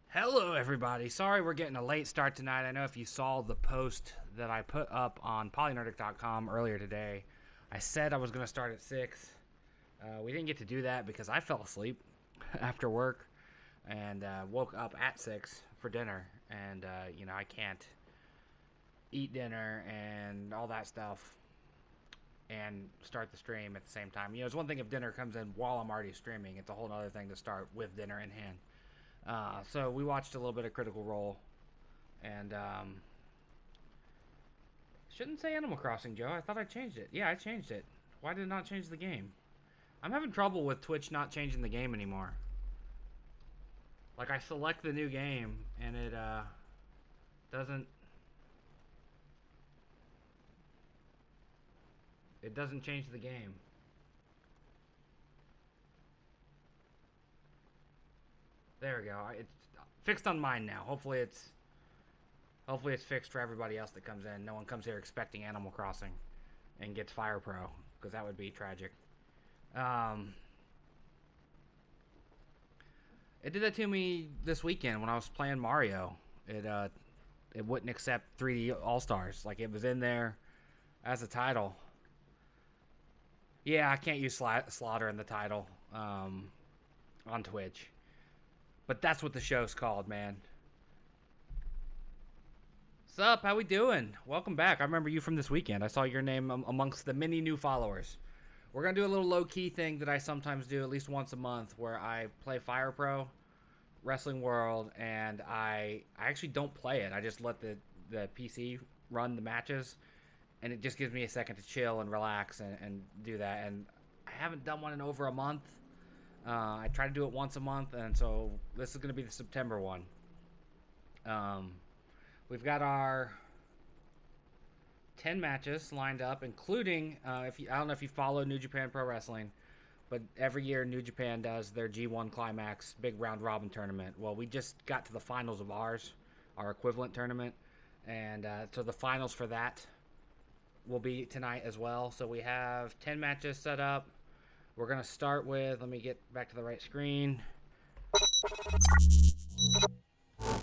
Hello everybody, sorry we're getting a late start tonight. I know if you saw the post that I put up on PolyNerdic.com earlier today, I said I was going to start at 6. We didn't get to do that because I fell asleep after work and woke up at 6 for dinner. And, I can't eat dinner and all that stuff and start the stream at the same time. It's one thing if dinner comes in while I'm already streaming. It's a whole other thing to start with dinner in hand. So we watched a little bit of Critical Role, and shouldn't say Animal Crossing, Joe. I thought I changed it. Yeah, I changed it. Why did it not change the game? I'm having trouble with Twitch not changing the game anymore. Like, I select the new game, and it doesn't... It doesn't change the game. There we go. It's fixed on mine now. Hopefully it's fixed for everybody else that comes in. No one comes here expecting Animal Crossing and gets Fire Pro, because that would be tragic. It did that to me this weekend when I was playing Mario. It wouldn't accept 3D All-Stars. Like, it was in there as a title. Yeah, I can't use Slaughter in the title on Twitch. But that's what the show's called, man. Sup? How we doing? Welcome back. I remember you from this weekend. I saw your name amongst the many new followers. We're going to do a little low-key thing that I sometimes do at least once a month where I play Fire Pro, Wrestling World, and I actually don't play it. I just let the PC run the matches, and it just gives me a second to chill and relax and do that. And I haven't done one in over a month. I try to do it once a month, and so this is going to be the September one. We've got our 10 matches lined up, including, I don't know if you follow New Japan Pro Wrestling, but every year New Japan does their G1 Climax big round robin tournament. Well, we just got to the finals of ours, our equivalent tournament, and so the finals for that will be tonight as well. So we have 10 matches set up. We're going to start with, let me get back to the right screen.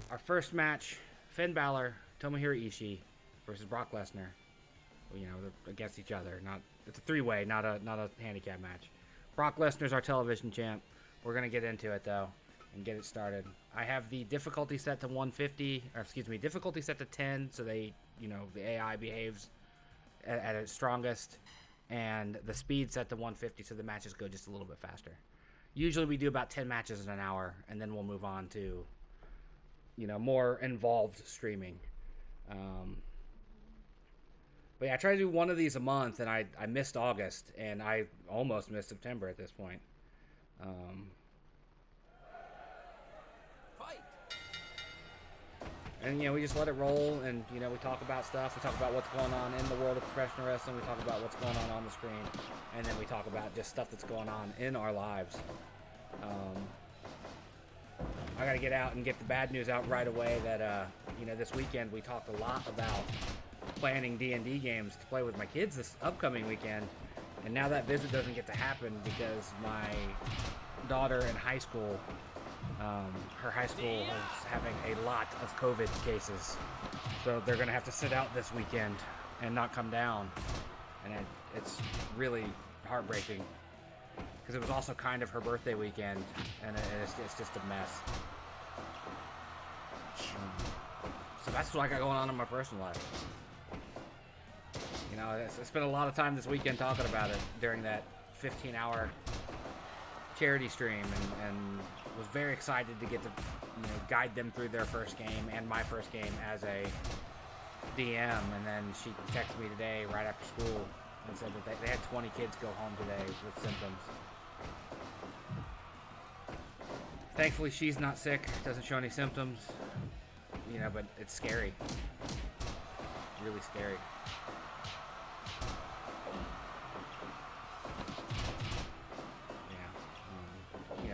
Our first match, Finn Balor, Tomohiro Ishii versus Brock Lesnar. They're against each other. It's a three-way, not a handicap match. Brock Lesnar's our television champ. We're going to get into it, though, and get it started. I have the difficulty set to 150, or excuse me, difficulty set to 10, so the AI behaves at its strongest. And the speed set to 150, so the matches go just a little bit faster. Usually we do about 10 matches in an hour, and then we'll move on to, more involved streaming. But yeah, I try to do one of these a month, and I missed August, and I almost missed September at this point. And, we just let it roll, and, we talk about stuff. We talk about what's going on in the world of professional wrestling. We talk about what's going on the screen. And then we talk about just stuff that's going on in our lives. I got to get out and get the bad news out right away that, this weekend we talked a lot about planning D&D games to play with my kids this upcoming weekend. And now that visit doesn't get to happen because my daughter in high school... her high school is having a lot of COVID cases, so they're going to have to sit out this weekend and not come down, and it's really heartbreaking because it was also kind of her birthday weekend, and it's just a mess. So that's what I got going on in my personal life. I spent a lot of time this weekend talking about it during that 15-hour charity stream, and was very excited to get to guide them through their first game and my first game as a DM. And then she texted me today right after school and said that they had 20 kids go home today with symptoms. Thankfully she's not sick, doesn't show any symptoms, but it's scary, really scary.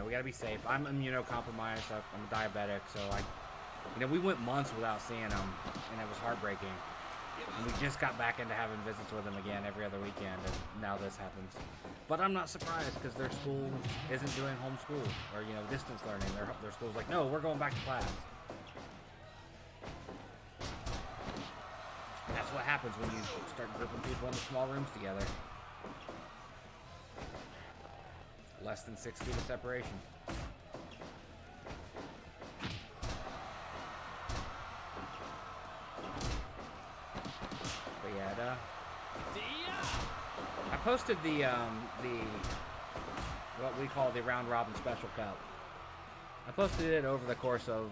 We gotta be safe. I'm immunocompromised. I'm a diabetic, so we went months without seeing him, and it was heartbreaking. And we just got back into having visits with them again every other weekend, and now this happens. But I'm not surprised, because their school isn't doing homeschool or, you know, distance learning. Their school's like, no, we're going back to class. And that's what happens when you start grouping people into small rooms together. Less than 6 feet of separation. But yeah, I posted the what we call the round robin special cup. I posted it over the course of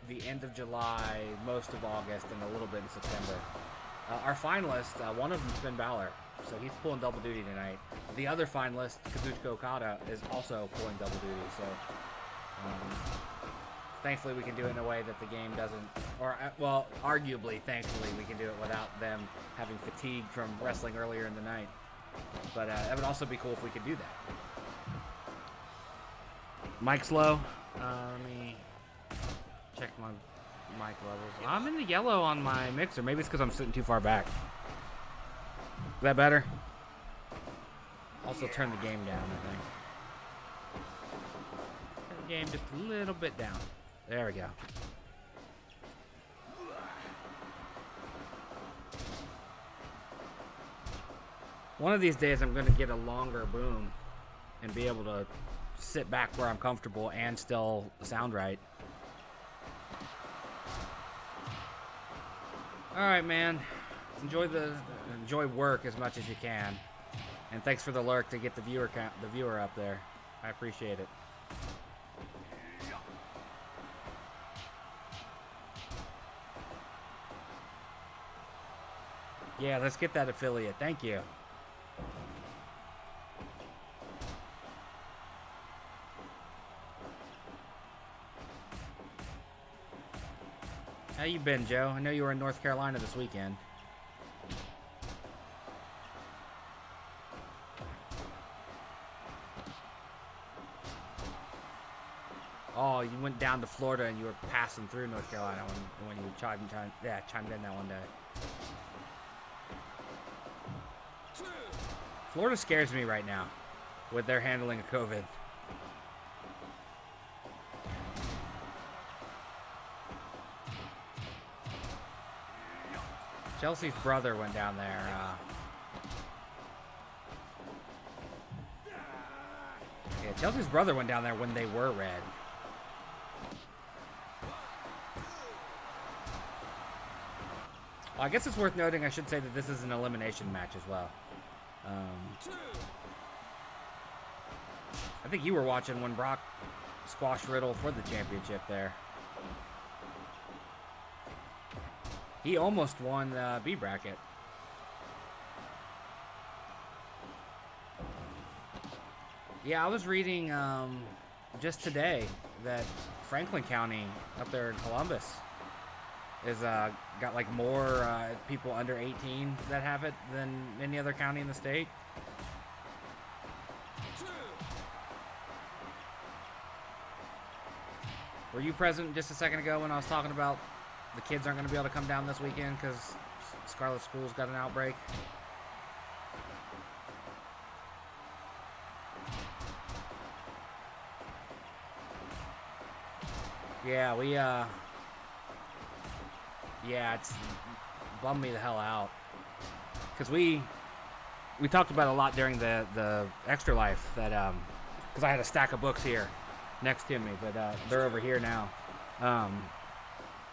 the end of July, most of August, and a little bit in September. Our finalist, one of them is Finn Balor, so he's pulling double duty tonight. The other finalist, Kazuchika Okada, is also pulling double duty, so thankfully we can do it in a way that the game doesn't, or, well, arguably, thankfully, we can do it without them having fatigue from wrestling earlier in the night. But that would also be cool if we could do that. Mic's low. Let me check my mic levels. I'm in the yellow on my mixer. Maybe it's because I'm sitting too far back. Is that better? Also turn the game down, I think. Turn the game just a little bit down. There we go. One of these days I'm going to get a longer boom and be able to sit back where I'm comfortable and still sound right. Alright, man. Enjoy work as much as you can. And thanks for the lurk to get the viewer up there. I appreciate it. Yeah, let's get that affiliate. Thank you. How you been, Joe? I know you were in North Carolina this weekend. Oh, you went down to Florida and you were passing through North Carolina when you chimed in that one day. Florida scares me right now with their handling of COVID. Chelsea's brother went down there. Yeah, Chelsea's brother went down there when they were red. Well, I guess it's worth noting, I should say, that this is an elimination match as well. I think you were watching when Brock squashed Riddle for the championship there. He almost won the B bracket. Yeah, I was reading just today that Franklin County up there in Columbus is got like more people under 18 that have it than any other county in the state. Were you present just a second ago when I was talking about the kids aren't going to be able to come down this weekend because Scarlet School's got an outbreak? Yeah, yeah, it's bummed me the hell out. Because we talked about it a lot during the Extra Life that, because I had a stack of books here next to me, but they're over here now.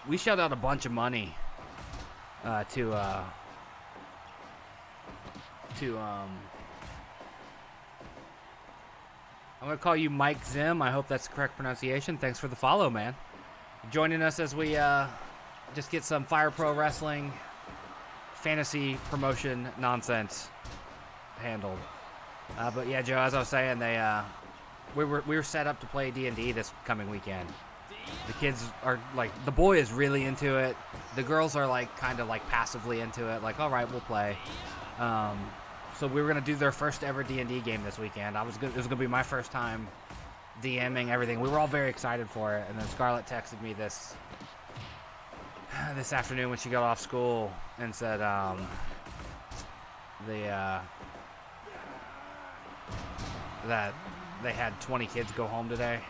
We shelled out a bunch of money to I'm going to call you Mike Zim. I hope that's the correct pronunciation. Thanks for the follow, man. Joining us as we just get some Fire Pro Wrestling fantasy promotion nonsense handled. But yeah, Joe, as I was saying, we were set up to play D&D this coming weekend. The kids are like, the boy is really into it. The girls are like kind of like passively into it. Like, all right, we'll play. So we were gonna do their first ever D&D game this weekend. It was gonna be my first time DMing everything. We were all very excited for it, and then Scarlett texted me this this afternoon when she got off school and said that they had 20 kids go home today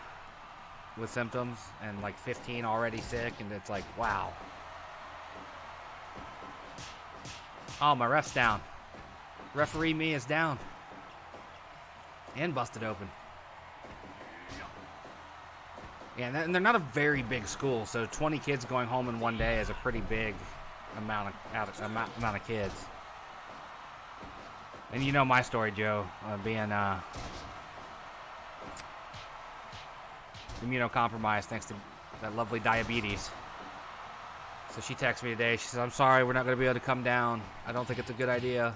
with symptoms and like 15 already sick, and it's like, wow. Oh, my ref's down. Referee me is down and busted open. Yeah, and they're not a very big school, so 20 kids going home in one day is a pretty big amount of kids. And you know my story, Joe, being immunocompromised thanks to that lovely diabetes. So she texted me today. She said, "I'm sorry, we're not going to be able to come down. I don't think it's a good idea."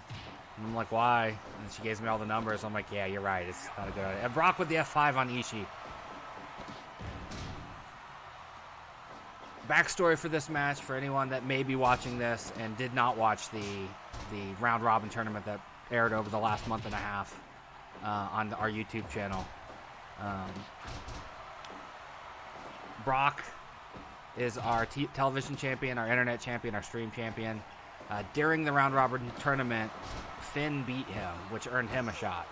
And I'm like, "Why?" And she gives me all the numbers. I'm like, "Yeah, you're right. It's not a good idea." And Brock with the F5 on Ishii. Backstory for this match, for anyone that may be watching this and did not watch the round robin tournament that aired over the last month and a half on our YouTube channel. Brock is our television champion, our internet champion, our stream champion. During the round robin tournament, Finn beat him, which earned him a shot.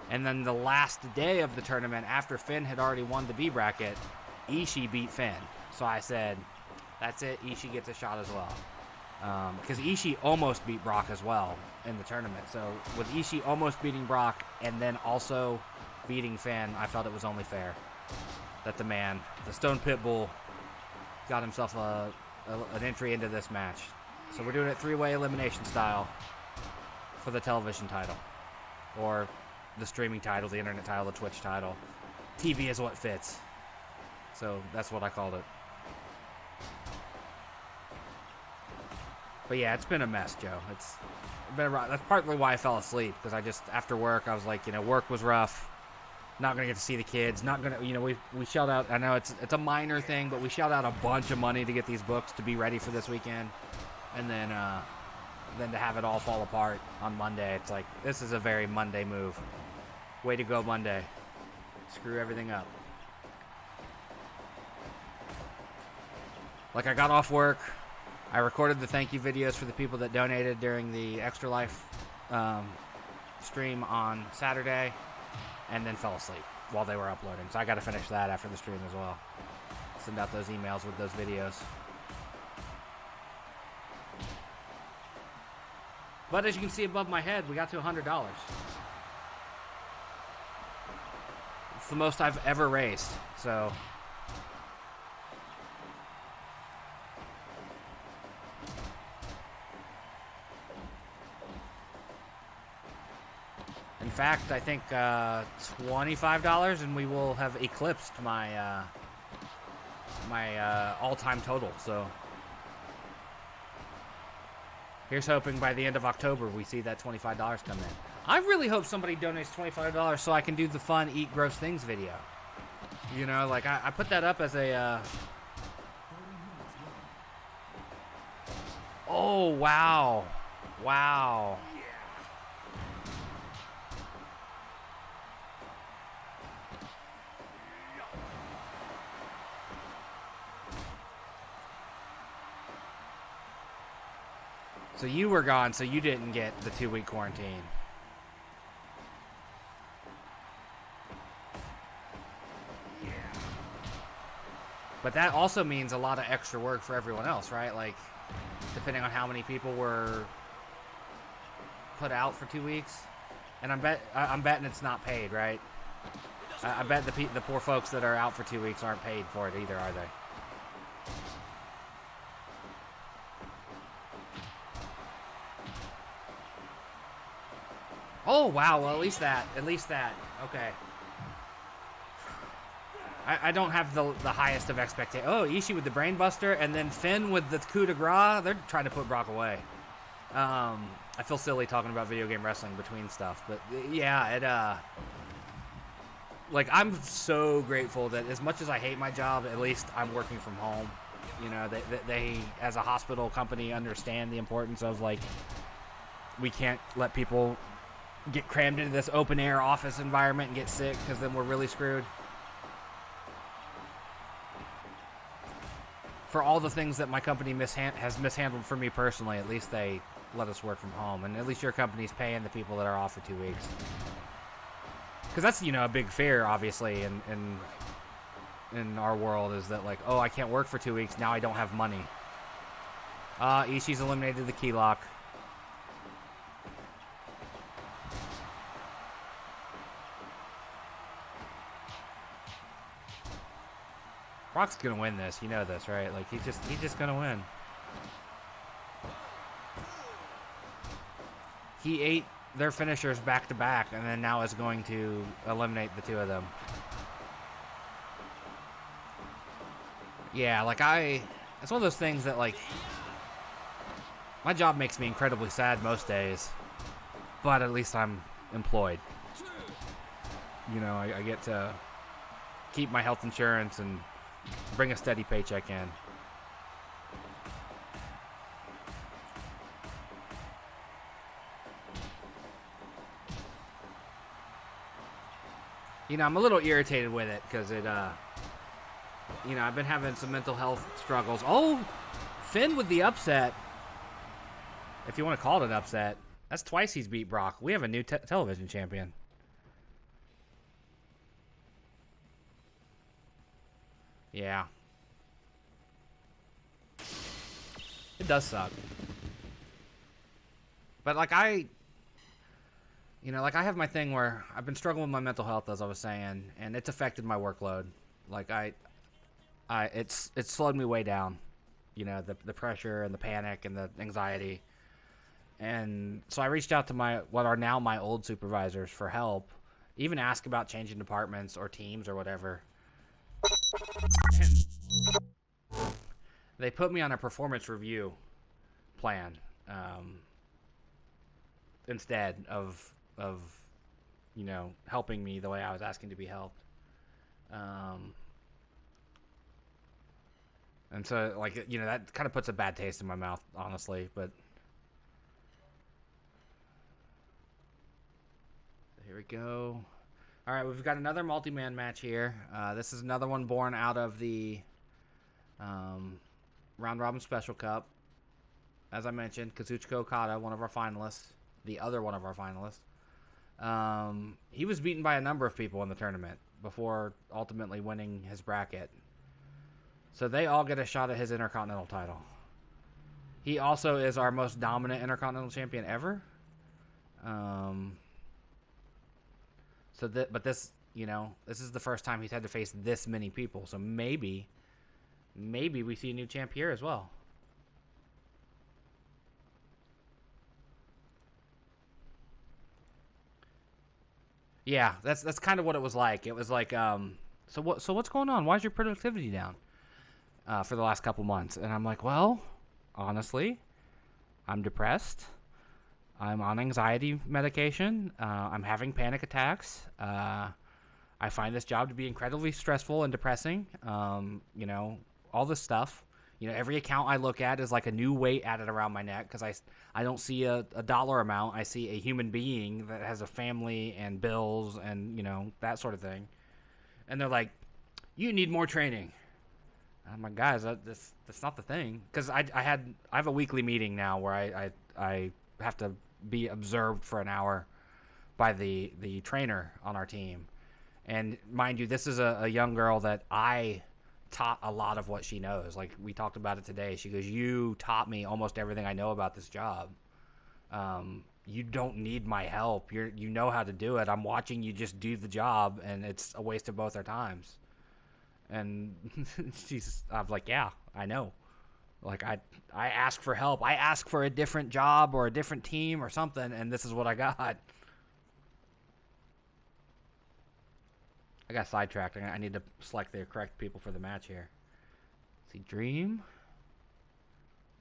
And then the last day of the tournament, after Finn had already won the B bracket, Ishii beat Finn. So I said, that's it, Ishii gets a shot as well. Because Ishii almost beat Brock as well in the tournament. So with Ishii almost beating Brock and then also beating Finn, I felt it was only fair that the man, the Stone Pitbull, got himself an entry into this match. So we're doing it three-way elimination style for the television title. Or the streaming title, the internet title, the Twitch title. TV is what fits. So that's what I called it. But yeah, it's been a mess, Joe. It's been that's partly why I fell asleep, because I just, after work, I was like, work was rough. Not gonna get to see the kids. Not gonna, we shelled out. I know it's a minor thing, but we shelled out a bunch of money to get these books to be ready for this weekend, and then to have it all fall apart on Monday. It's like, this is a very Monday move. Way to go, Monday. Screw everything up. Like, I got off work. I recorded the thank you videos for the people that donated during the Extra Life stream on Saturday, and then fell asleep while they were uploading. So I got to finish that after the stream as well. Send out those emails with those videos. But as you can see above my head, we got to $100. It's the most I've ever raised. So in fact, I think $25, and we will have eclipsed my all-time total. So here's hoping by the end of October we see that $25 come in. I really hope somebody donates $25 so I can do the fun Eat Gross Things video. Like I put that up as a... Oh, wow. Wow. So you were gone, so you didn't get the 2-week quarantine. But that also means a lot of extra work for everyone else, right? Like, depending on how many people were put out for 2 weeks. And I'm betting it's not paid, right? I bet the poor folks that are out for 2 weeks aren't paid for it either, are they? Oh, wow. Well, at least that. Okay. I don't have the highest of expectations. Oh, Ishii with the brainbuster, and then Finn with the coup de grace. They're trying to put Brock away. I feel silly talking about video game wrestling between stuff, but yeah, like, I'm so grateful that as much as I hate my job, at least I'm working from home. They as a hospital company understand the importance of, like, we can't let people get crammed into this open air office environment and get sick, because then we're really screwed. for all the things that my company has mishandled for me personally, at least they let us work from home, and at least your company's paying the people that are off for 2 weeks. Because that's, you know, a big fear, obviously, in our world, is that, like, oh, I can't work for 2 weeks, now I don't have money. Ishii's eliminated the key lock. Brock's gonna win this, you know this, right? Like, he's just gonna win. He ate their finishers back to back, and then now is going to eliminate the two of them. Yeah, like, it's one of those things that, like, my job makes me incredibly sad most days, but at least I'm employed. You know, I get to keep my health insurance and bring a steady paycheck in. You know, I'm a little irritated with it because it, you know, I've been having some mental health struggles. Oh, Finn with the upset. If you want to call it an upset. That's twice he's beat Brock. We have a new television champion. Yeah. It does suck. But, like, you know, like, I have my thing where I've been struggling with my mental health, as I was saying, and it's affected my workload. Like, it's slowed me way down. You know, the pressure and the panic and the anxiety. And so I reached out to what are now my old supervisors for help, even ask about changing departments or teams or whatever. And they put me on a performance review plan instead of you know, helping me the way I was asking to be helped. And so, like, you know, that kind of puts a bad taste in my mouth, honestly, but here we go. All right, we've got another multi-man match here. This is another one born out of the Round Robin Special Cup. As I mentioned, Kazuchika Okada, one of our finalists, the other one of our finalists. He was beaten by a number of people in the tournament before ultimately winning his bracket. So they all get a shot at his Intercontinental title. He also is our most dominant Intercontinental champion ever. But this, you know, this is the first time he's had to face this many people. So maybe we see a new champ here as well. Yeah, that's kind of what it was like. It was like, so what's going on? Why is your productivity down for the last couple months? And I'm like, well, honestly, I'm depressed. I'm on anxiety medication. I'm having panic attacks. I find this job to be incredibly stressful and depressing. You know, all this stuff. You know, every account I look at is like a new weight added around my neck because I don't see a dollar amount. I see a human being that has a family and bills and, you know, that sort of thing. And they're like, you need more training. I'm like, guys, that's not the thing. Because I have a weekly meeting now where I have to be observed for an hour by the trainer on our team. And mind you, this is a young girl that I taught a lot of what she knows. Like, we talked about it today. She goes, you taught me almost everything I know about this job. You don't need my help. You know how to do it. I'm watching you just do the job, and it's a waste of both our times. And I'm like, yeah, I know. Like, I ask for help. I ask for a different job or a different team or something, and this is what I got. I got sidetracked. I need to select the correct people for the match here. Let's see, Dream.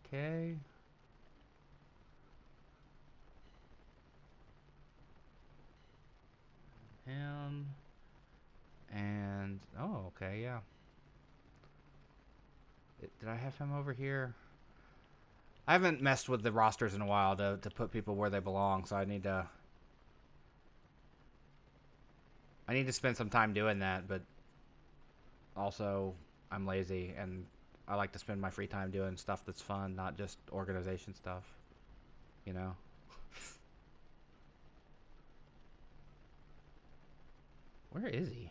Okay. Him. And, oh, okay, yeah. Did I have him over here? I haven't messed with the rosters in a while to put people where they belong, so I need to spend some time doing that, but also I'm lazy, and I like to spend my free time doing stuff that's fun, not just organization stuff. You know? Where is he?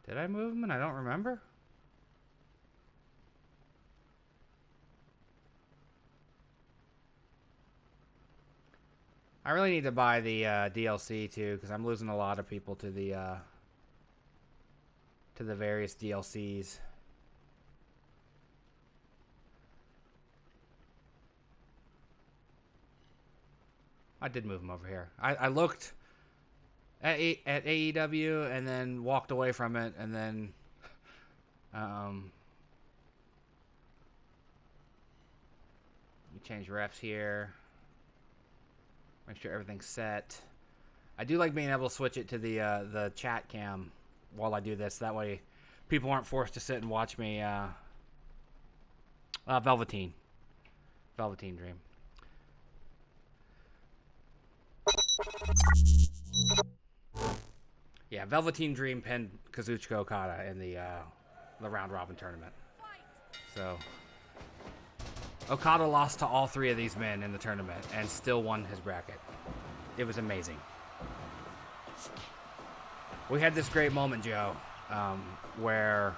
Did I move him and I don't remember? I really need to buy the DLC too, because I'm losing a lot of people to the various DLCs. I did move him over here. I looked at AEW and then walked away from it, and then we change refs here. Make sure everything's set. I do like being able to switch it to the chat cam while I do this. That way, people aren't forced to sit and watch me. Velveteen Dream. Yeah, Velveteen Dream pinned Kazuchika Okada in the round robin tournament. So Okada lost to all 3 of these men in the tournament and still won his bracket. It was amazing. We had this great moment, Joe, where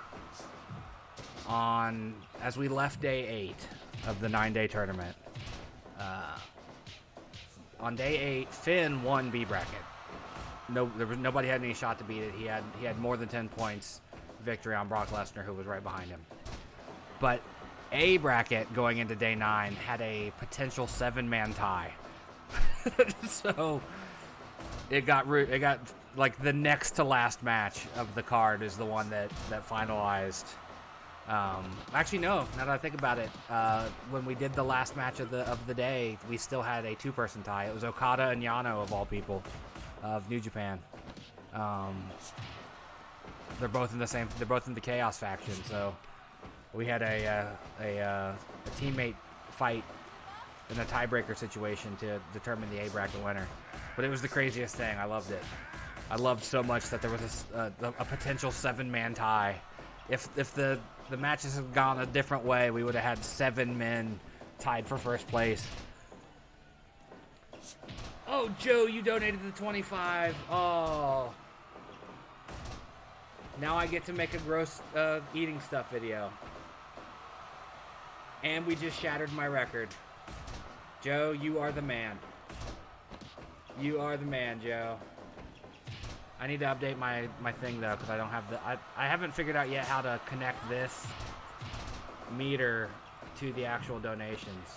as we left day 8 of the 9-day tournament, on day 8, Finn won B bracket. Nobody had any shot to beat it. He had more than 10 points victory on Brock Lesnar, who was right behind him. But A bracket going into day 9 had a potential 7-man tie. So it got like the next to last match of the card is the one that finalized. Actually, no. Now that I think about it, when we did the last match of the day, we still had a 2-person tie. It was Okada and Yano, of all people, of New Japan. They're both in the Chaos faction. So we had a teammate fight in a tiebreaker situation to determine the A bracket winner. But it was the craziest thing. I loved it. I loved so much that there was a potential 7-man tie. If the matches had gone a different way, we would have had 7 men tied for first place. Oh, Joe, you donated the 25. Oh. Now I get to make a gross eating stuff video. And we just shattered my record. Joe, you are the man. You are the man, Joe. I need to update my thing, though, because I don't have I haven't figured out yet how to connect this meter to the actual donations.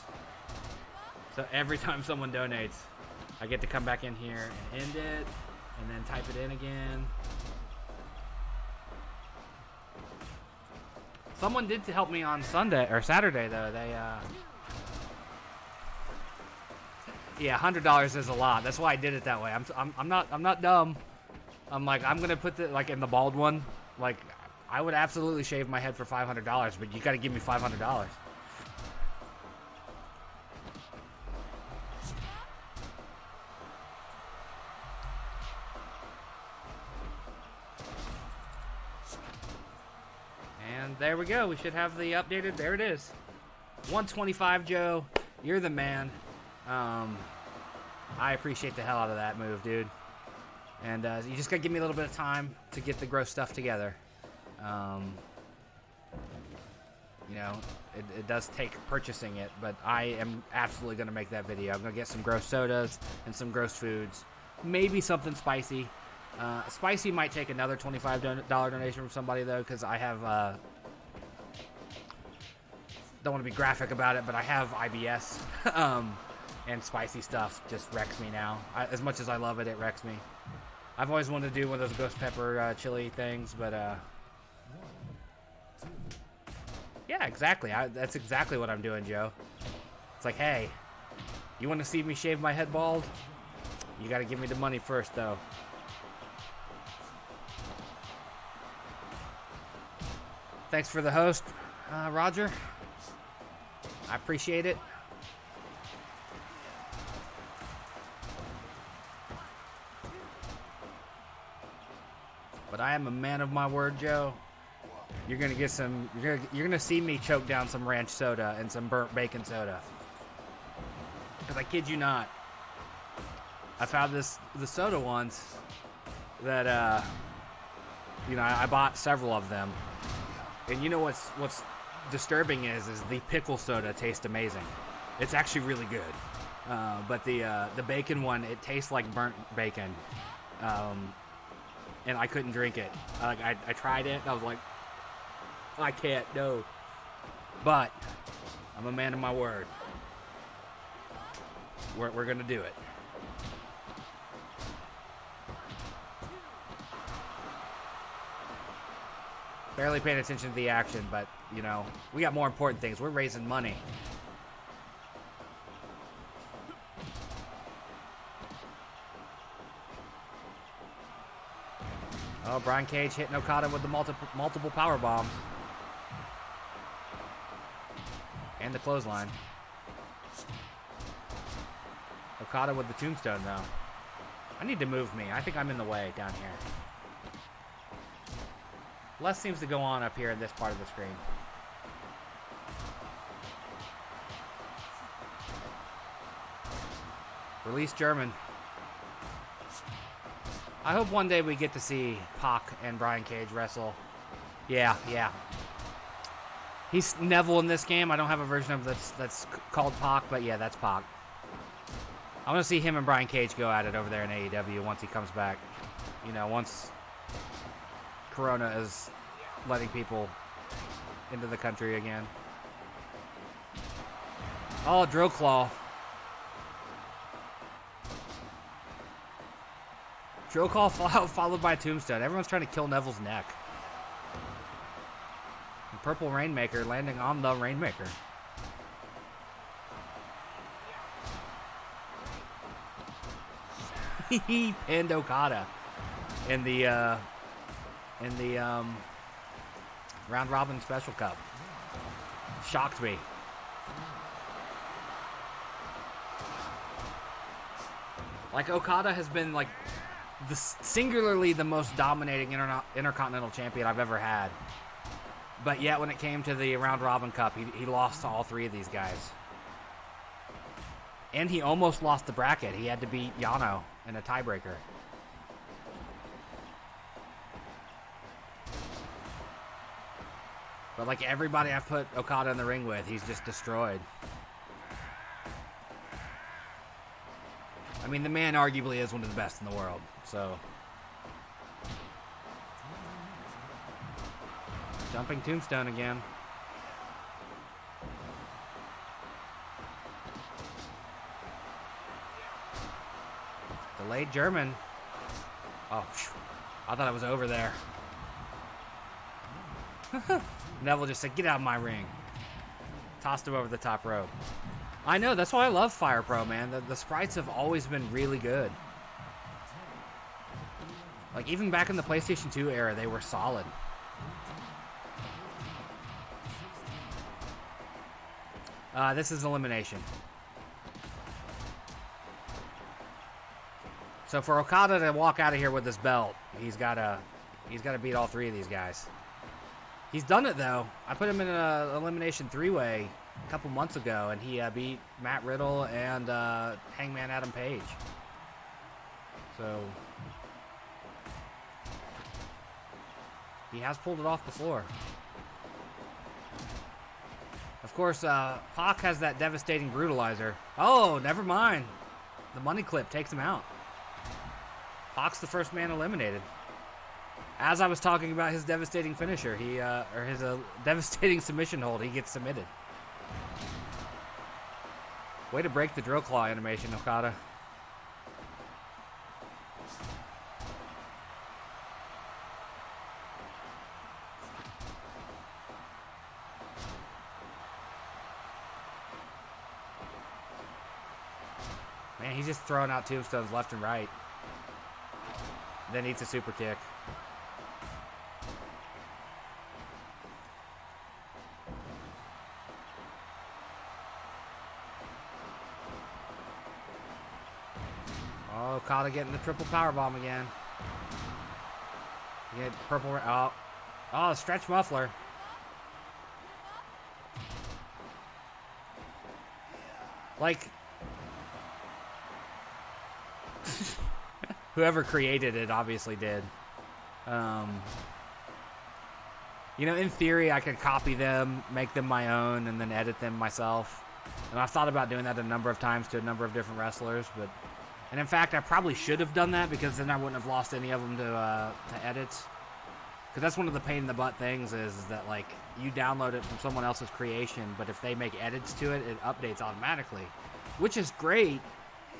So every time someone donates, I get to come back in here and end it, and then type it in again. Someone did help me on Saturday, though. They, yeah, $100 is a lot. That's why I did it that way. I'm not dumb. I'm like, I'm gonna put in the bald one. Like, I would absolutely shave my head for $500, but you got to give me $500. And there we go. We should have the updated. There it is. 125, Joe. You're the man. I appreciate the hell out of that move, dude. And you just gotta give me a little bit of time to get the gross stuff together. You know, it does take purchasing it, but I am absolutely gonna make that video. I'm gonna get some gross sodas and some gross foods. Maybe something spicy. Spicy might take another $25 donation from somebody, though, because I have... don't want to be graphic about it, but I have IBS. And spicy stuff just wrecks me now. As much as I love it, it wrecks me. I've always wanted to do one of those ghost pepper chili things, but yeah, exactly. That's exactly what I'm doing, Joe. It's like, hey, you want to see me shave my head bald? You got to give me the money first, though. Thanks for the host, Roger. I appreciate it. But I am a man of my word, Joe. You're gonna get some. You're gonna see me choke down some ranch soda and some burnt bacon soda. Cause I kid you not, I found the soda once that I bought several of them, and you know what's disturbing is the pickle soda tastes amazing. It's actually really good, but the bacon one, it tastes like burnt bacon, and I couldn't drink it. I tried it, and I was like, I can't, no. But I'm a man of my word. We're gonna do it. Barely paying attention to the action, but you know, we got more important things. We're raising money. Oh, Brian Cage hitting Okada with the multiple power bombs. And the clothesline. Okada with the tombstone, though. I need to move me. I think I'm in the way down here. Less seems to go on up here in this part of the screen. Release German. I hope one day we get to see Pac and Brian Cage wrestle. Yeah. He's Neville in this game. I don't have a version of that's called Pac, but yeah, that's Pac. I want to see him and Brian Cage go at it over there in AEW once he comes back. You know, once Corona is letting people into the country again. Oh, drill claw. Drill claw followed by tombstone. Everyone's trying to kill Neville's neck. And Purple Rainmaker landing on the Rainmaker. He pinned Okada in the round robin special cup. Shocked me. Like, Okada has been like singularly the most dominating intercontinental champion I've ever had. But yet when it came to the round robin cup, he lost to all three of these guys. And he almost lost the bracket. He had to beat Yano in a tiebreaker. But like everybody I've put Okada in the ring with, he's just destroyed. I mean, the man arguably is one of the best in the world, so. Jumping tombstone again. Delayed German. Oh, I thought it was over there. Neville just said, get out of my ring. Tossed him over the top rope. I know, that's why I love Fire Pro, man. The sprites have always been really good. Like, even back in the PlayStation 2 era, they were solid. This is elimination. So for Okada to walk out of here with this belt, he's gotta beat all three of these guys. He's done it though. I put him in an elimination three-way a couple months ago, and he beat Matt Riddle and Hangman Adam Page. So he has pulled it off before. Of course, Pac has that devastating brutalizer. Oh, never mind. The money clip takes him out. Pac's the first man eliminated. As I was talking about his devastating finisher, or his devastating submission hold, he gets submitted. Way to break the drill claw animation, Okada. Man, he's just throwing out tombstones left and right. Then eats a super kick. Oh, Okada getting the triple powerbomb again. You get purple. Oh, stretch muffler. Like, whoever created it obviously did. You know, in theory, I could copy them, make them my own, and then edit them myself. And I've thought about doing that a number of times to a number of different wrestlers, but... And in fact, I probably should have done that, because then I wouldn't have lost any of them to edits. Because that's one of the pain-in-the-butt things is that, like, you download it from someone else's creation, but if they make edits to it, it updates automatically. Which is great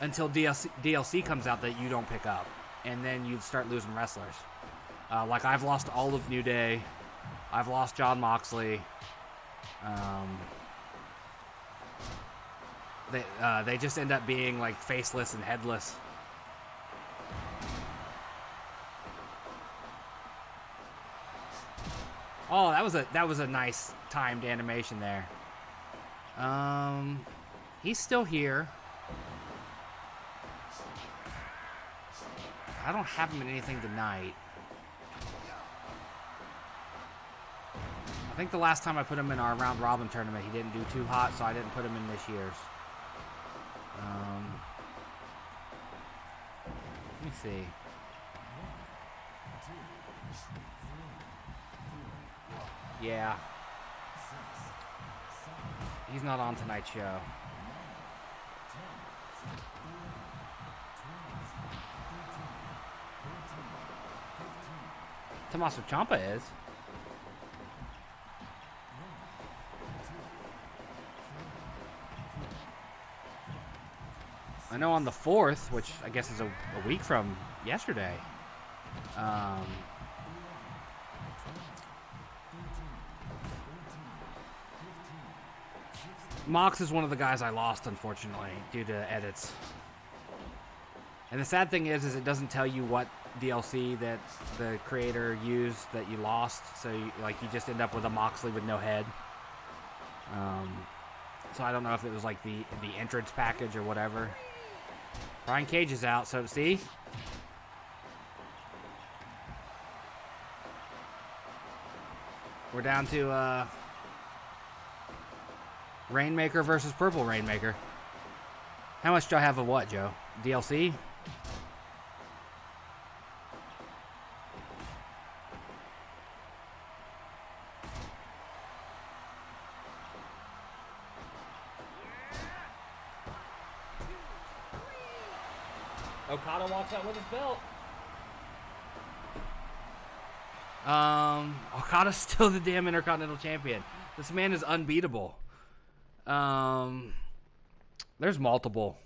until DLC comes out that you don't pick up. And then you start losing wrestlers. Like, I've lost all of New Day. I've lost John Moxley. They just end up being, like, faceless and headless. Oh, that was a nice timed animation there. He's still here. I don't have him in anything tonight. I think the last time I put him in our round robin tournament, he didn't do too hot, so I didn't put him in this year's. Let me see. Yeah. He's not on tonight's show. Tommaso Ciampa is. I know on the 4th, which I guess is a week from yesterday, Mox is one of the guys I lost, unfortunately, due to edits. And the sad thing is it doesn't tell you what DLC that the creator used that you lost, so you just end up with a Moxley with no head. So I don't know if it was like the entrance package or whatever. Brian Cage is out, so see? We're down to Rainmaker versus Purple Rainmaker. How much do I have of what, Joe? DLC? Okada walks out with his belt. Okada's still the damn Intercontinental Champion. This man is unbeatable. There's multiple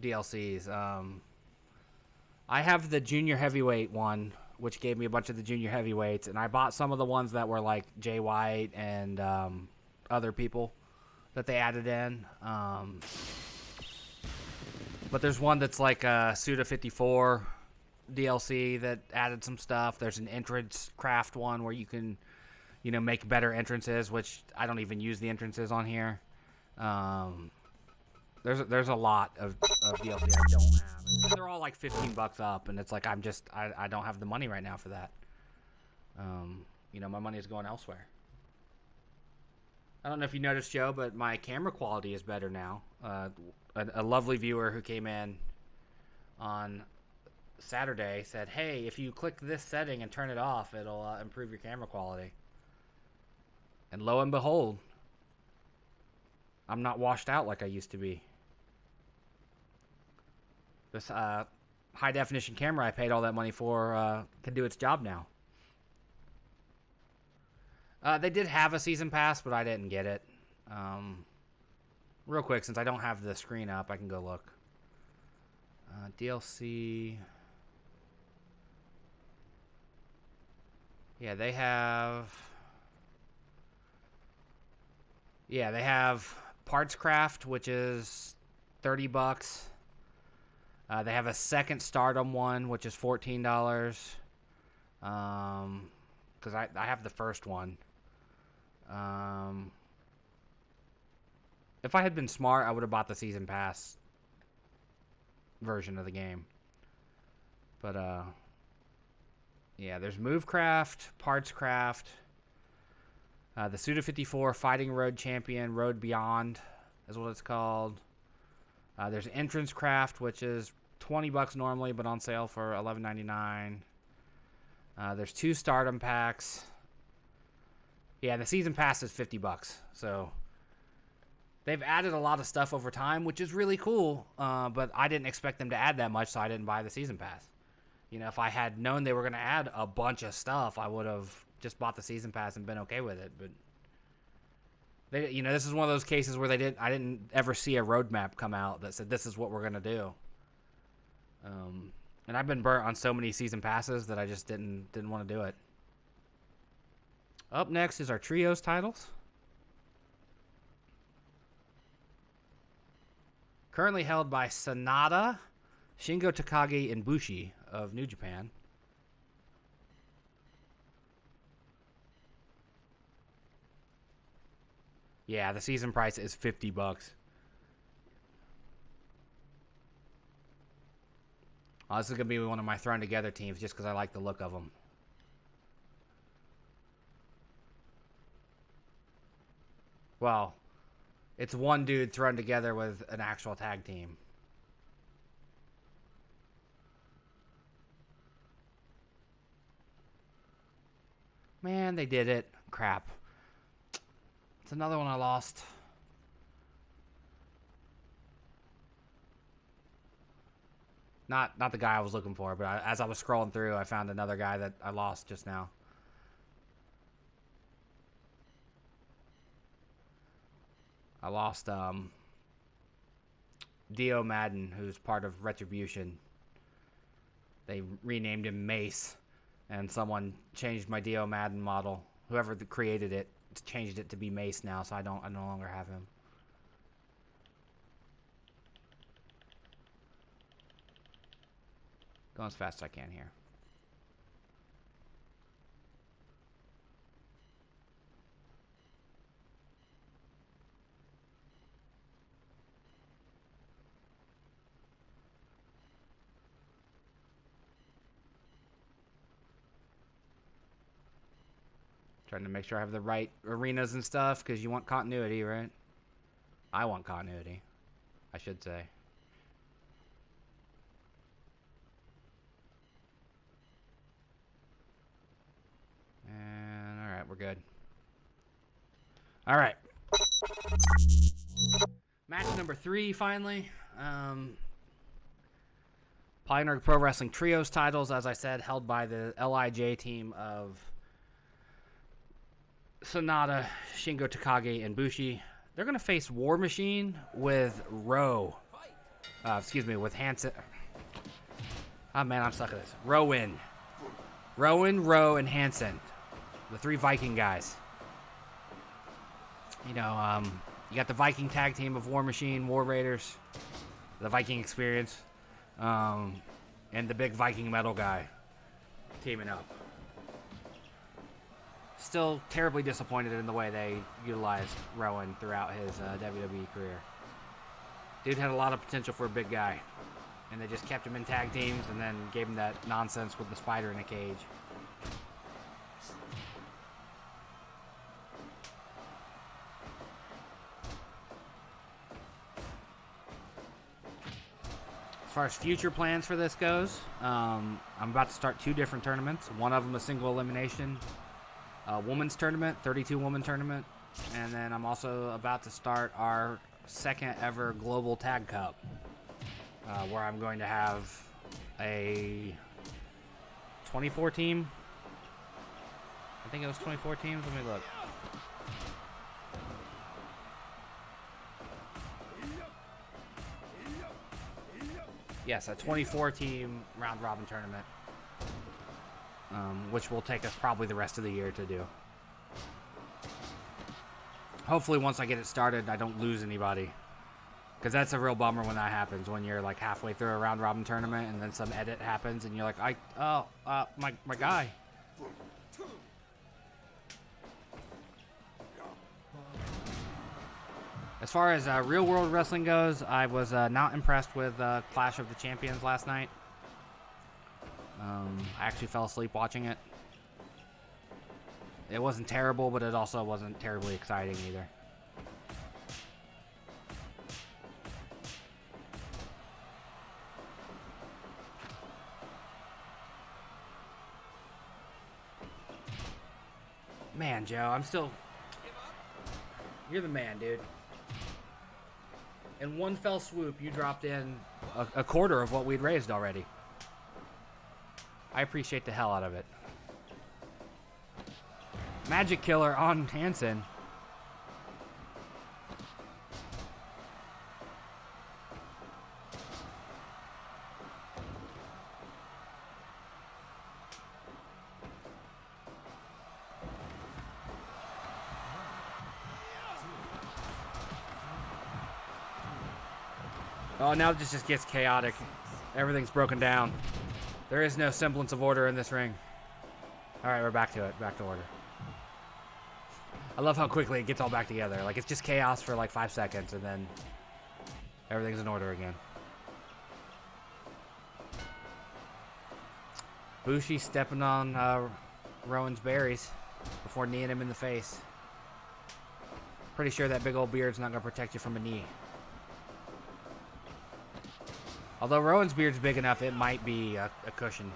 DLCs. I have the Junior Heavyweight one, which gave me a bunch of the Junior Heavyweights, and I bought some of the ones that were like Jay White and other people that they added in. But there's one that's like a Suda 54 DLC that added some stuff. There's an entrance craft one where you can, make better entrances, which I don't even use the entrances on here. There's a lot of DLC I don't have. They're all like $15 up, and it's like I don't have the money right now for that. My money is going elsewhere. I don't know if you noticed, Joe, but my camera quality is better now. A lovely viewer who came in on Saturday said, hey, if you click this setting and turn it off, it'll improve your camera quality. And lo and behold, I'm not washed out like I used to be. This high-definition camera I paid all that money for can do its job now. They did have a season pass, but I didn't get it. Real quick, since I don't have the screen up, I can go look. DLC. Yeah, they have Parts Craft, which is $30. They have a second Stardom one, which is $14. Because I have the first one. If I had been smart, I would have bought the season pass version of the game. But Yeah, there's Movecraft, Partscraft, the Suda54 Fighting Road Champion, Road Beyond is what it's called. There's Entrance Craft, which is $20 normally, but on sale for $11.99. There's 2 Stardom packs. Yeah, the season pass is $50. So they've added a lot of stuff over time, which is really cool. But I didn't expect them to add that much, so I didn't buy the season pass. You know, if I had known they were going to add a bunch of stuff, I would have just bought the season pass and been okay with it. But they, you know, this is one of those cases where I didn't ever see a roadmap come out that said this is what we're going to do. And I've been burnt on so many season passes that I just didn't want to do it. Up next is our trios titles. Currently held by Sanada, Shingo Takagi, and Bushi of New Japan. Yeah, the season price is $50. This is going to be one of my thrown together teams just because I like the look of them. Well, it's one dude thrown together with an actual tag team. Man, they did it. Crap. It's another one I lost. Not the guy I was looking for, but as I was scrolling through, I found another guy that I lost just now. I lost Dio Madden, who's part of Retribution. They renamed him Mace, and someone changed my Dio Madden model. Whoever created it changed it to be Mace now, so I no longer have him. Going as fast as I can here. Trying to make sure I have the right arenas and stuff, because you want continuity, right? I want continuity, I should say. And, alright, we're good. Alright. Match number 3, finally. PolyNerdic Pro Wrestling Trios titles, as I said, held by the LIJ team of Sanada, Shingo Takagi, and Bushi. They're going to face War Machine with Rowe. With Hansen. Oh, man, I'm stuck at this. Rowan, Rowe, and Hansen. The 3 Viking guys. You know, you got the Viking tag team of War Machine, War Raiders, the Viking Experience, and the big Viking metal guy teaming up. Still terribly disappointed in the way they utilized Rowan throughout his WWE career. Dude had a lot of potential for a big guy, and they just kept him in tag teams and then gave him that nonsense with the spider in a cage. As far as future plans for this goes, I'm about to start 2 different tournaments. One of them a single elimination women's tournament, 32-woman tournament. And then I'm also about to start our 2nd ever Global Tag Cup, where I'm going to have a 24 team. I think it was 24 teams. Let me look. Yes, a 24-team round-robin tournament, which will take us probably the rest of the year to do. Hopefully, once I get it started, I don't lose anybody, because that's a real bummer when that happens. When you're like halfway through a round-robin tournament and then some edit happens, and you're like, my guy. As far as real-world wrestling goes, I was not impressed with Clash of the Champions last night. I actually fell asleep watching it. It wasn't terrible, but it also wasn't terribly exciting either. Man, Joe, I'm still... You're the man, dude. In one fell swoop, you dropped in a quarter of what we'd raised already. I appreciate the hell out of it. Magic Killer on Hansen. Oh, now this just gets chaotic. Everything's broken down. There is no semblance of order in this ring. Alright, we're back to it. Back to order. I love how quickly it gets all back together. Like, it's just chaos for like 5 seconds, and then everything's in order again. Bushi stepping on Rowan's berries before kneeing him in the face. Pretty sure that big old beard's not going to protect you from a knee. Although Rowan's beard's big enough, it might be a cushion.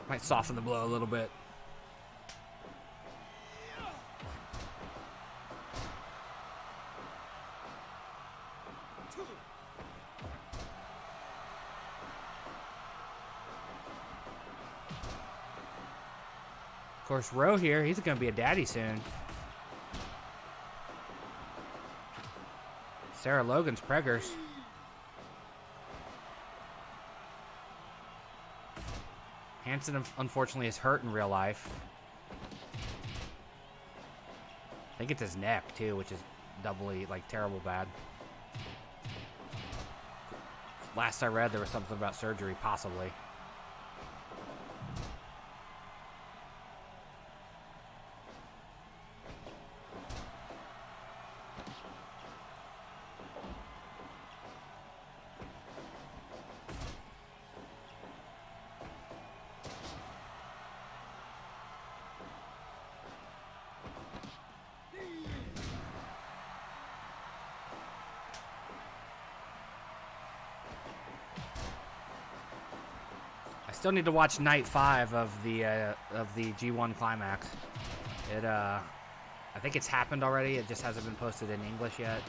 Might soften the blow a little bit. Of course, Rowe here, he's going to be a daddy soon. Sarah Logan's preggers. Hansen, unfortunately, is hurt in real life. I think it's his neck, too, which is doubly, like, terrible bad. Last I read, there was something about surgery, possibly. Still need to watch night 5 of the G1 climax. I think it's happened already. It just hasn't been posted in English yet.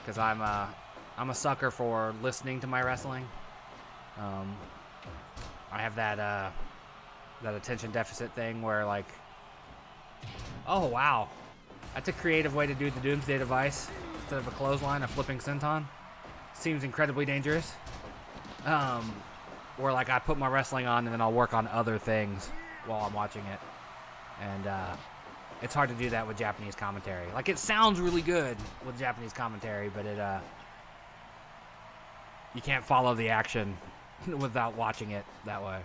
Because I'm a sucker for listening to my wrestling. I have that attention deficit thing where, like, oh wow, that's a creative way to do the Doomsday Device instead of a clothesline, a flipping senton. Seems incredibly dangerous. Where, like, I put my wrestling on and then I'll work on other things while I'm watching it. And it's hard to do that with Japanese commentary. Like, it sounds really good with Japanese commentary, but you can't follow the action without watching it that way.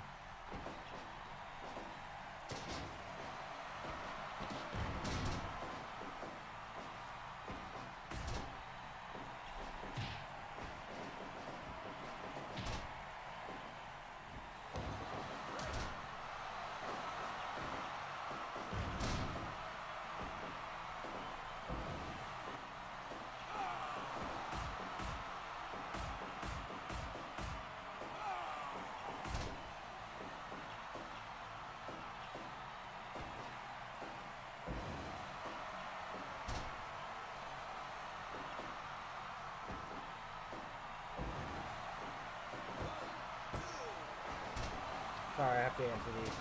Sorry, I have to answer these.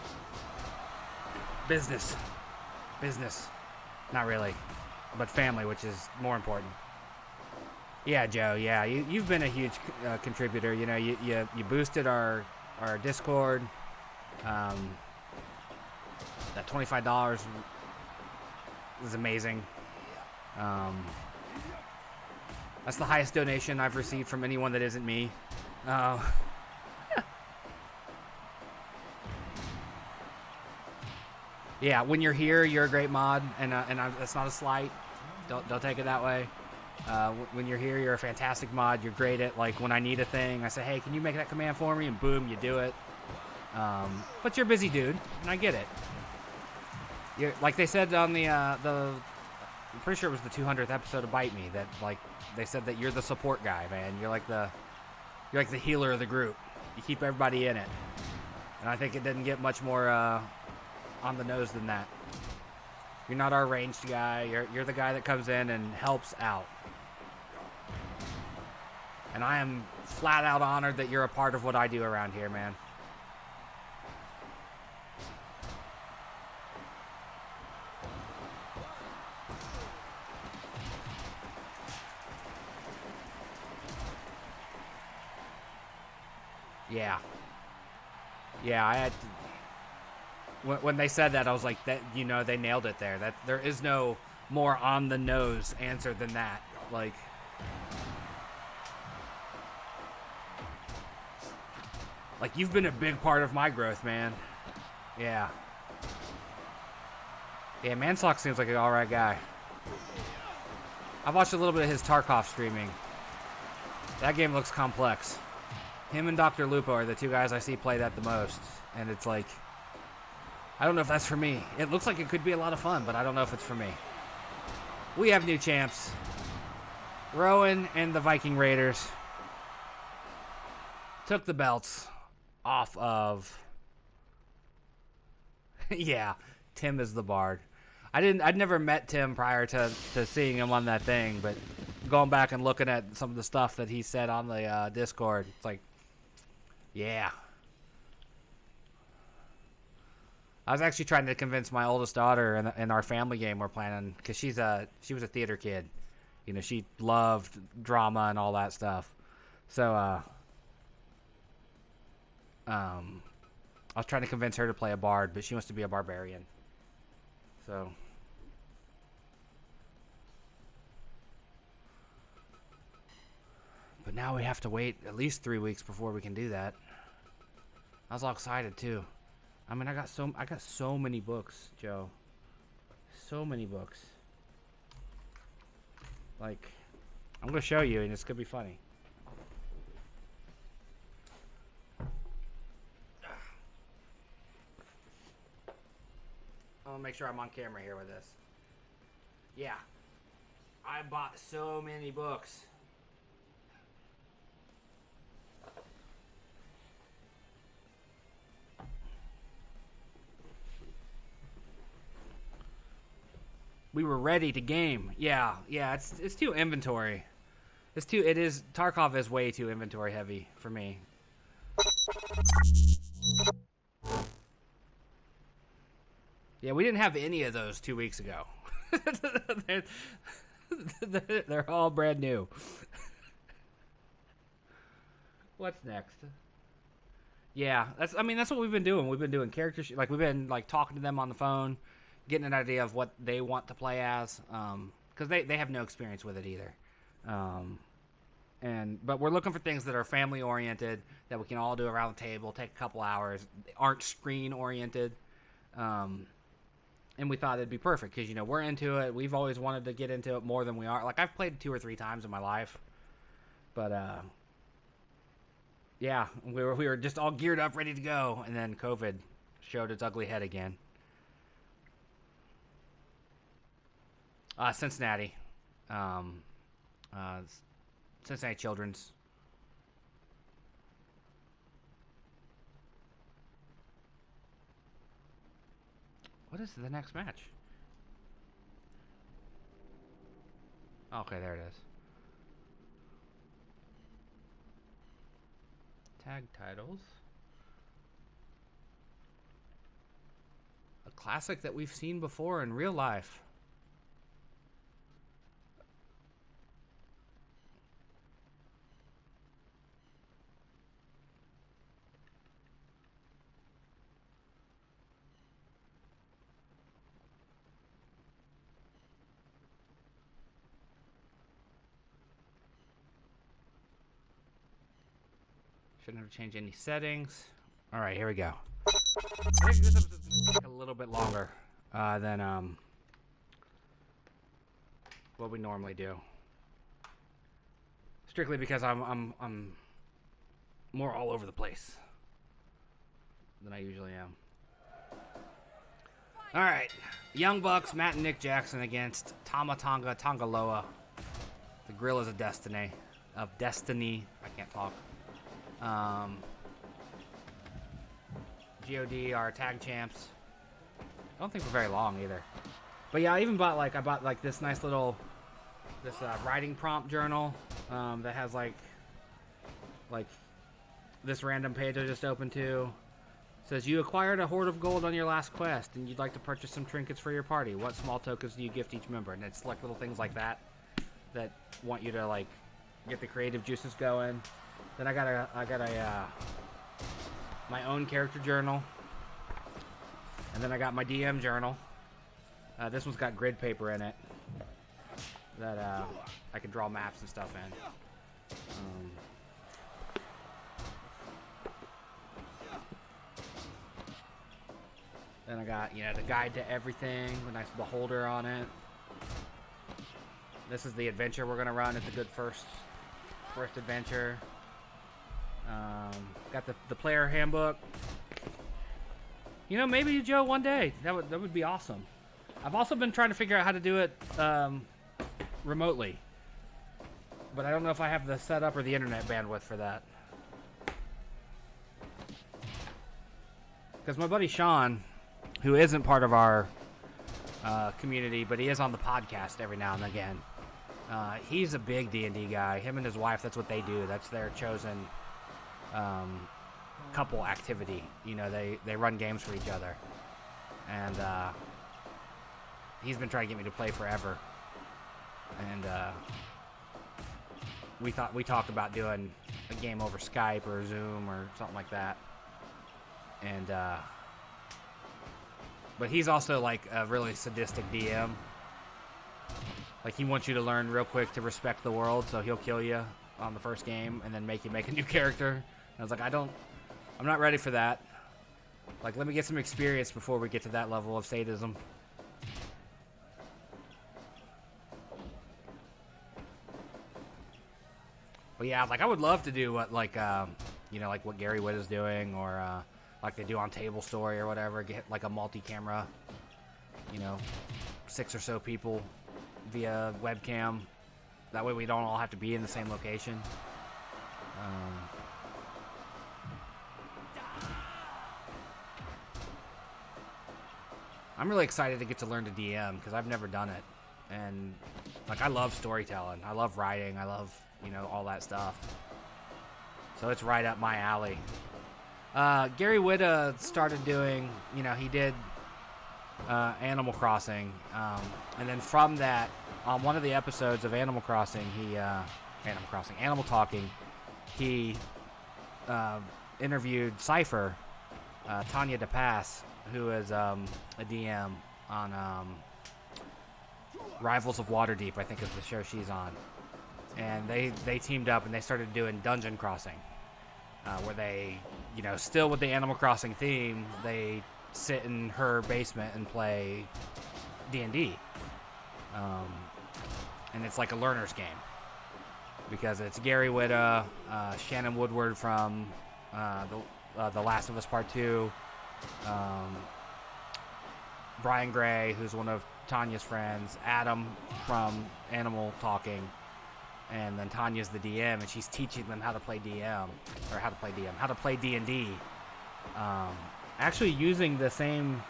Business. Not really. But family, which is more important. Yeah, Joe, yeah. You've been a huge contributor. You know, you boosted our Discord. That $25 was amazing. That's the highest donation I've received from anyone that isn't me. Yeah, when you're here, you're a great mod, and that's not a slight. Don't take it that way. When you're here, you're a fantastic mod. You're great at, like, when I need a thing, I say, hey, can you make that command for me? And boom, you do it. But you're a busy dude, and I get it. You're, like they said on I'm pretty sure it was the 200th episode of Bite Me, that like they said that you're the support guy, man. You're like the healer of the group. You keep everybody in it. And I think it didn't get much more on the nose than that. You're not our ranged guy. You're the guy that comes in and helps out. And I am flat out honored that you're a part of what I do around here, man. Yeah. Yeah, I had to, when they said that, I was like, that, you know, they nailed it there. That there is no more on the nose answer than that. Like, you've been a big part of my growth, man. Yeah. Yeah, Mansock seems like an alright guy. I've watched a little bit of his Tarkov streaming. That game looks complex. Him and Dr. Lupo are the two guys I see play that the most. And it's like, I don't know if that's for me. It looks like it could be a lot of fun, but I don't know if it's for me. We have new champs. Rowan and the Viking Raiders took the belts off of... yeah, Tim is the Bard. I'd never met Tim prior to seeing him on that thing, but going back and looking at some of the stuff that he said on the Discord, it's like, yeah. I was actually trying to convince my oldest daughter in our family game we're planning, because she was a theater kid. You know, she loved drama and all that stuff. So, I was trying to convince her to play a bard, but she wants to be a barbarian. So, but now we have to wait at least 3 weeks before we can do that. I was all excited too. I mean, I got so many books, Joe. So many books. Like, I'm gonna show you, and it's gonna be funny. I want to make sure I'm on camera here with this. Yeah. I bought so many books. We were ready to game. Yeah, it's too inventory. Tarkov is way too inventory heavy for me. Yeah, we didn't have any of those 2 weeks ago. they're all brand new. What's next? Yeah, that's what we've been doing. We've been doing character we've been talking to them on the phone, getting an idea of what they want to play as, because they have no experience with it either. But we're looking for things that are family oriented, that we can all do around the table, take a couple hours, aren't screen oriented. And we thought it'd be perfect because, you know, we're into it. We've always wanted to get into it more than we are. Like, I've played 2 or 3 times in my life. But, yeah, we were just all geared up, ready to go. And then COVID showed its ugly head again. Cincinnati. Cincinnati Children's. What is the next match? Okay, there it is. Tag titles. A classic that we've seen before in real life. Shouldn't have changed any settings. All right, here we go. I think this episode's gonna take a little bit longer than what we normally do. Strictly because I'm more all over the place than I usually am. All right, Young Bucks, Matt and Nick Jackson against Tama, Tanga, Tangaloa, the Gorillas of Destiny. I can't talk. G.o.D, our tag champs. I don't think we're very long either. But yeah, I bought this nice little writing prompt journal that has like this random page I just opened to. It says, you acquired a hoard of gold on your last quest and you'd like to purchase some trinkets for your party. What small tokens do you gift each member? And it's like little things like that want you to like get the creative juices going. Then I got my own character journal. And then I got my DM journal. This one's got grid paper in it that I can draw maps and stuff in. Then I got, the guide to everything, a nice beholder on it. This is the adventure we're gonna run. It's a good first adventure. Got the player handbook. Maybe Joe one day that would be awesome. I've also been trying to figure out how to do it remotely, but I don't know if I have the setup or the internet bandwidth for that. Because my buddy Sean, who isn't part of our community, but he is on the podcast every now and again. He's a big D&D guy. Him and his wife, that's what they do. That's their chosen couple activity. They run games for each other. And he's been trying to get me to play forever. And we talked about doing a game over Skype or Zoom or something like that. And but he's also like a really sadistic DM. Like he wants you to learn real quick to respect the world, so he'll kill you on the first game and then make you make a new character. And I was like, I'm not ready for that. Like, let me get some experience before we get to that level of sadism. But yeah, like I would love to do what like what Gary Witt is doing, or like they do on Table Story or whatever. Get like a multi-camera, 6 or so people via webcam. That way we don't all have to be in the same location. I'm really excited to get to learn to DM because I've never done it. And like I love storytelling. I love writing. I love, all that stuff. So it's right up my alley. Gary Witt started doing, he did Animal Crossing. And then from that, on one of the episodes of Animal Crossing, Animal Talking, he interviewed Cypher, Tanya DePass, who is a DM on Rivals of Waterdeep, I think is the show she's on. And they teamed up and they started doing Dungeon Crossing, where they, still with the Animal Crossing theme, they sit in her basement and play D&D. And it's like a learner's game. Because it's Gary Witt, Shannon Woodward from The Last of Us Part 2, Brian Gray, who's one of Tanya's friends, Adam from Animal Talking, and then Tanya's the DM, and she's teaching them how to play how to play D&D. Actually using the same,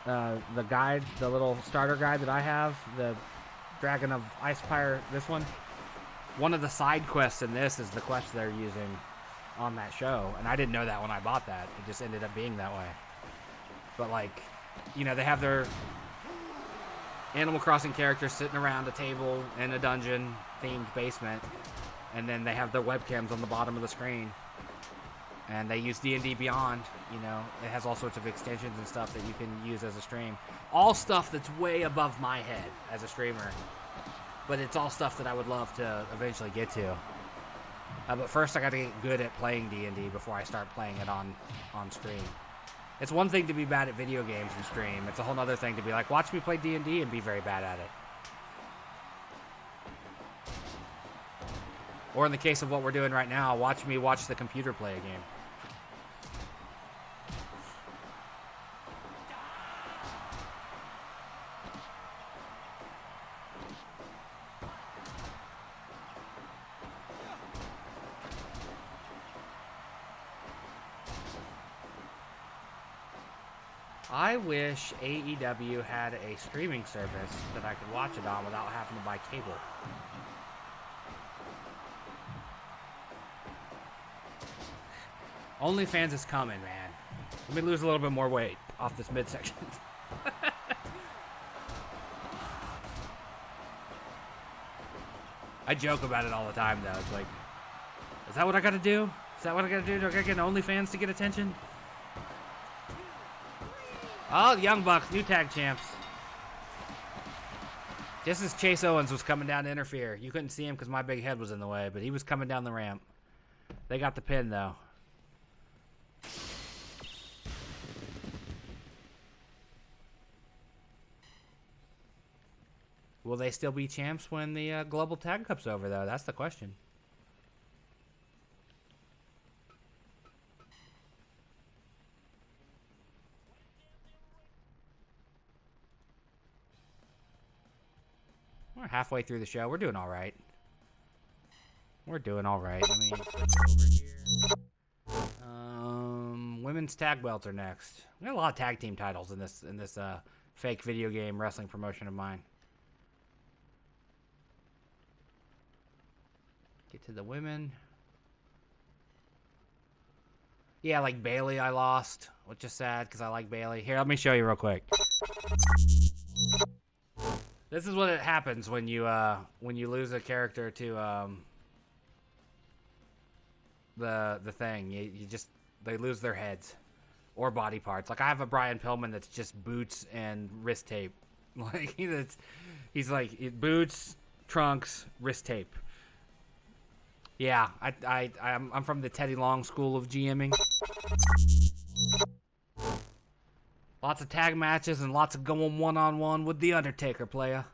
the guide, the little starter guide that I have, the Dragon of Icefire, this one. One of the side quests in this is the quest they're using on that show, and I didn't know that when I bought that. It just ended up being that way. But like, they have their Animal Crossing characters sitting around a table in a dungeon-themed basement, and then they have their webcams on the bottom of the screen. And they use D&D Beyond, it has all sorts of extensions and stuff that you can use as a stream. All stuff that's way above my head as a streamer. But it's all stuff that I would love to eventually get to. But first I gotta get good at playing D&D before I start playing it on stream. It's one thing to be bad at video games and stream. It's a whole other thing to be like, watch me play D&D and be very bad at it. Or in the case of what we're doing right now, watch me watch the computer play a game. I wish AEW had a streaming service that I could watch it on without having to buy cable. OnlyFans is coming, man. Let me lose a little bit more weight off this midsection. I joke about it all the time, though. It's like, is that what I gotta do? Is that what I gotta do? Do I gotta get OnlyFans to get attention? Oh, the Young Bucks, new tag champs. Just as Chase Owens was coming down to interfere. You couldn't see him because my big head was in the way, but he was coming down the ramp. They got the pin, though. Will they still be champs when the Global Tag Cup's over, though? That's the question. We're halfway through the show. We're doing all right. We're doing all right. Let me switch over here. Women's tag belts are next. We got a lot of tag team titles in this fake video game wrestling promotion of mine. Get to the women. Yeah, like Bailey I lost, which is sad because I like Bailey. Here, let me show you real quick. This is what it happens when you lose a character to the thing. You just, they lose their heads or body parts. Like I have a Brian Pillman that's just boots and wrist tape. Like he's like boots, trunks, wrist tape. Yeah, I'm from the Teddy Long school of GMing. Lots of tag matches and lots of going one-on-one with The Undertaker, playa.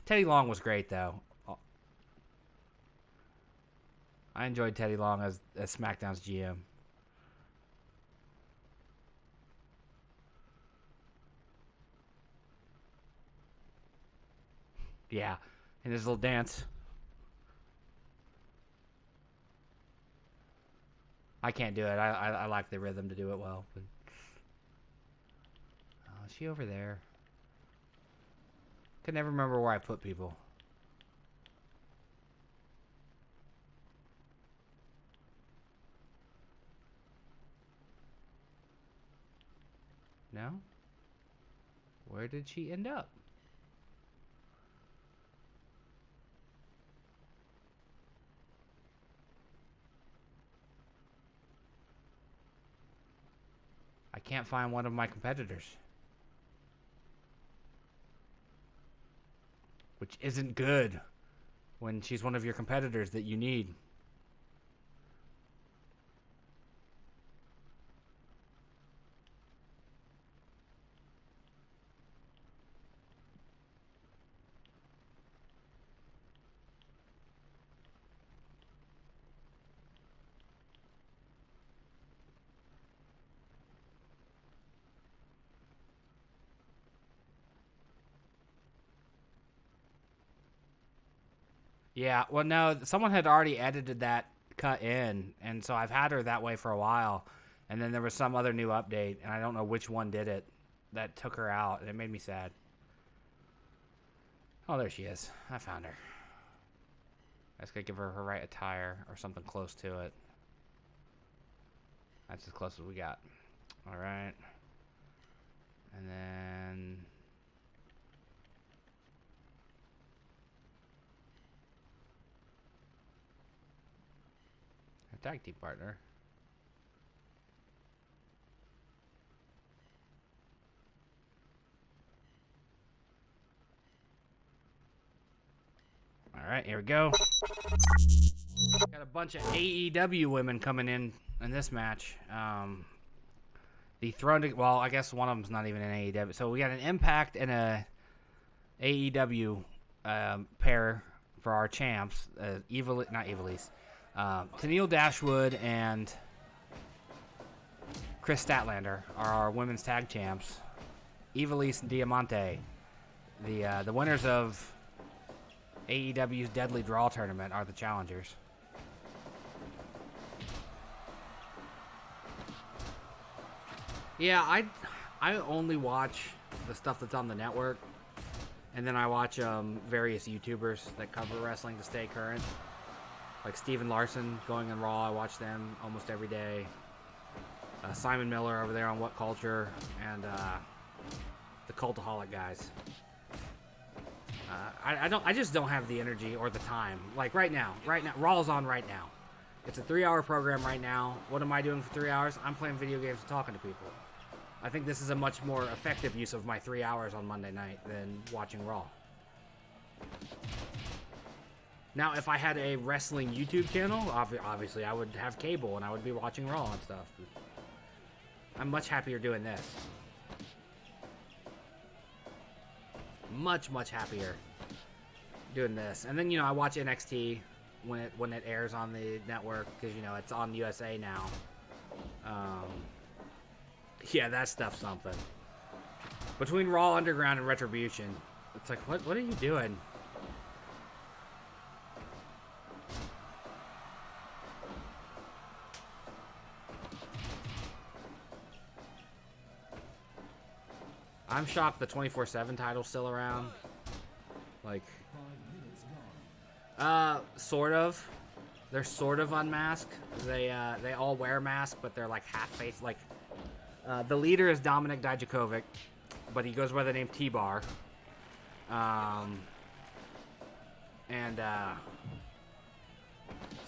Teddy Long was great, though. I enjoyed Teddy Long as SmackDown's GM. Yeah, and his little dance. I can't do it. I like the rhythm to do it well. But... oh, is she over there? Could never remember where I put people. No? Where did she end up? I can't find one of my competitors. Which isn't good when she's one of your competitors that you need. Yeah, well, no, someone had already edited that cut in, and so I've had her that way for a while. And then there was some other new update, and I don't know which one did it, that took her out, and it made me sad. Oh, there she is. I found her. I just gotta give her her right attire or something close to it. That's as close as we got. All right. And then... tag team partner. All right, here we go. Got a bunch of AEW women coming in this match. The Throne, well, I guess one of them's not even in AEW. So we got an Impact and a AEW pair for our champs. Not Ivelisse. Tenielle, Dashwood, and Kris Statlander are our women's tag champs. Ivelisse and Diamante, the winners of AEW's Deadly Draw tournament, are the challengers. Yeah, I only watch the stuff that's on the network, and then I watch various YouTubers that cover wrestling to stay current. Like Steven Larson going on Raw, I watch them almost every day. Simon Miller over there on What Culture, and the Cultaholic guys. I just don't have the energy or the time. Like right now, Raw's on right now. It's a 3-hour program right now. What am I doing for 3 hours? I'm playing video games and talking to people. I think this is a much more effective use of my 3 hours on Monday night than watching Raw. Now, if I had a wrestling YouTube channel, obviously I would have cable and I would be watching Raw and stuff. I'm much happier doing this. Much happier doing this. And then, you know, I watch NXT when it airs on the network, because, you know, it's on USA now. Yeah, that stuff's something. Between Raw Underground and Retribution, it's like, what are you doing? I'm shocked the 24/7 title's still around. Like, sort of. They're sort of unmasked. They all wear masks, but they're like half face. Like, the leader is Dominik Dijakovic, but he goes by the name T-Bar. So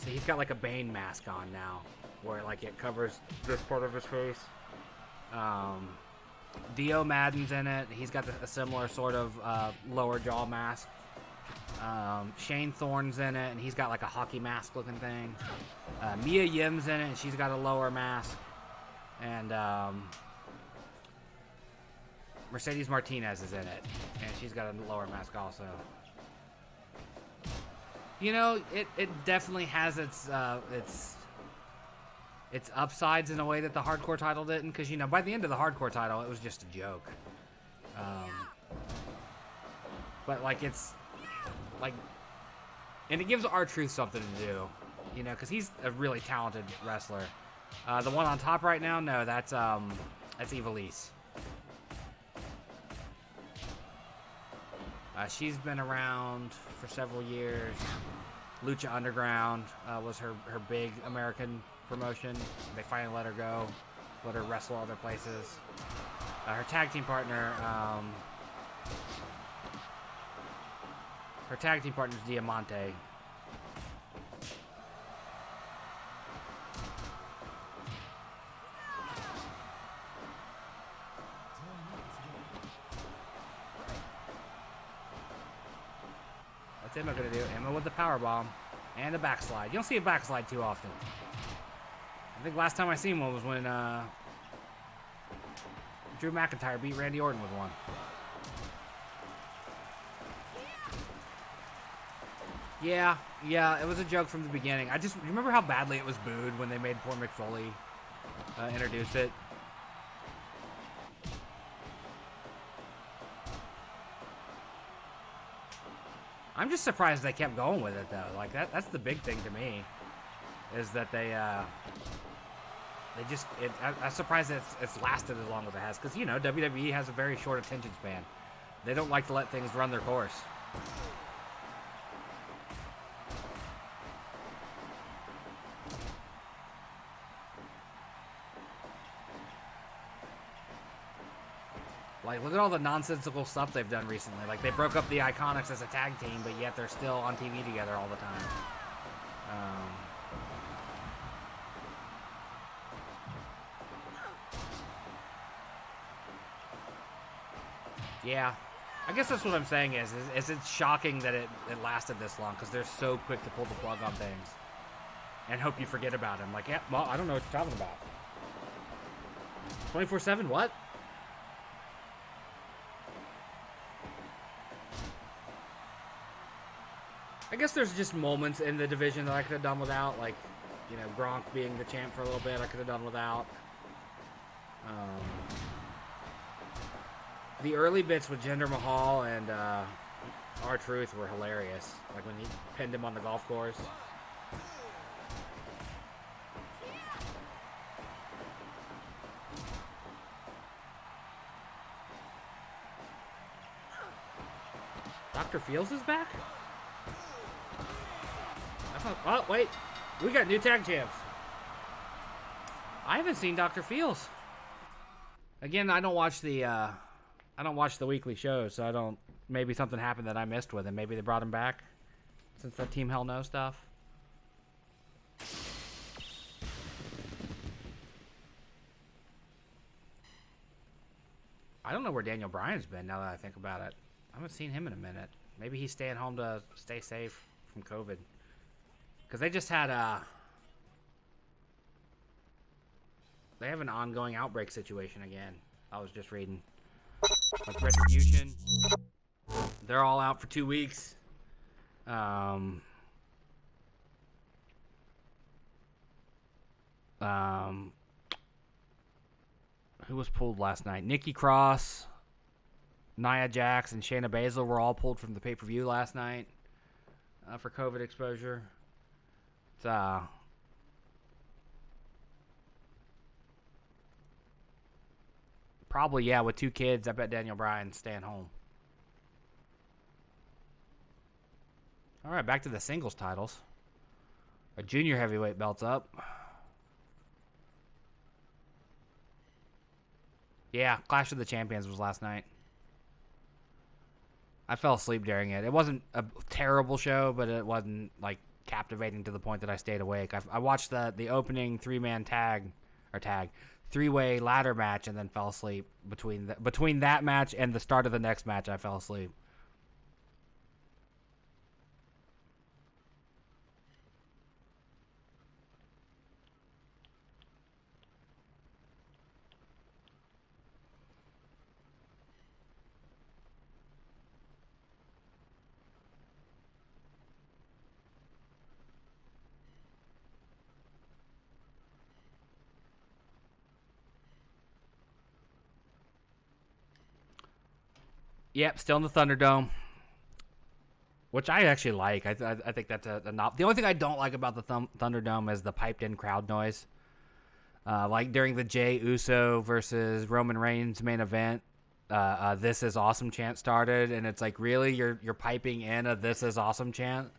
he's got like a Bane mask on now, where like it covers this part of his face. Dio Madden's in it. He's got a similar sort of lower jaw mask. Shane Thorne's in it, and he's got like a hockey mask looking thing. Mia Yim's in it, and she's got a lower mask. And Mercedes Martinez is in it, and she's got a lower mask also. You know, it definitely has its upsides in a way that the hardcore title didn't, because, you know, by the end of the hardcore title, it was just a joke. But, like, it's, like, and it gives R-Truth something to do, you know, because he's a really talented wrestler. The one on top right now, no, that's Ivelisse. She's been around for several years. Lucha Underground was her big American promotion. They finally let her go, let her wrestle other places. Her tag team partner, is Diamante. What's Emma gonna do? Emma with the powerbomb and the backslide. You don't see a backslide too often. I think last time I seen one was when Drew McIntyre beat Randy Orton with one. Yeah, it was a joke from the beginning. You remember how badly it was booed when they made poor Mick Foley introduce it? I'm just surprised they kept going with it, though. Like, that's the big thing to me, is that I'm surprised that it's lasted as long as it has. Because, you know, WWE has a very short attention span. They don't like to let things run their course. Like, look at all the nonsensical stuff they've done recently. Like, they broke up the Iconics as a tag team, but yet they're still on TV together all the time. Yeah. I guess that's what I'm saying is it's shocking that it lasted this long, because they're so quick to pull the plug on things and hope you forget about them. Like, yeah, well, I don't know what you're talking about. 24/7, what? I guess there's just moments in the division that I could have done without, like, you know, Gronk being the champ for a little bit, I could have done without. The early bits with Jinder Mahal and R-Truth were hilarious. Like when he pinned him on the golf course. Dr. Fields is back? That's not, oh, wait. We got new tag champs. I haven't seen Dr. Fields. Again, I don't watch the weekly shows, so I don't. Maybe something happened that I missed with him. Maybe they brought him back since the Team Hell No stuff. I don't know where Daniel Bryan's been now that I think about it. I haven't seen him in a minute. Maybe he's staying home to stay safe from COVID. Because they just had they have an ongoing outbreak situation again. I was just reading. Like Retribution. They're all out for 2 weeks. Who was pulled last night? Nikki Cross, Nia Jax, and Shayna Baszler were all pulled from the pay-per-view last night for COVID exposure. It's probably, yeah, with 2 kids, I bet Daniel Bryan's staying home. All right, back to the singles titles. A junior heavyweight belt's up. Yeah, Clash of the Champions was last night. I fell asleep during it. It wasn't a terrible show, but it wasn't like captivating to the point that I stayed awake. I watched the opening three-way ladder match and then fell asleep between that match and the start of the next match. I fell asleep. Yep, still in the Thunderdome, which I actually like. I think that's a not. The only thing I don't like about the Thunderdome is the piped-in crowd noise. Like during the Jey Uso versus Roman Reigns main event, "This is awesome" chant started, and it's like, really, you're piping in a "This is awesome" chant?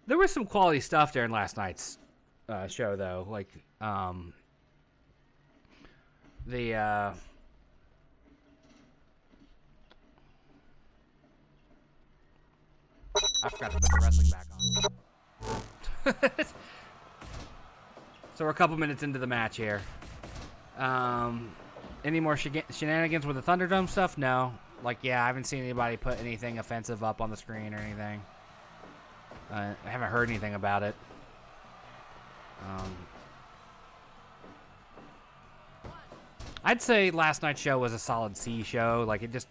There was some quality stuff during last night's show, though. Like, the I forgot to put the wrestling back on. So we're a couple minutes into the match here. Any more shenanigans with the Thunderdome stuff? No. Like, yeah, I haven't seen anybody put anything offensive up on the screen or anything. I haven't heard anything about it. I'd say last night's show was a solid C show. Like, it just...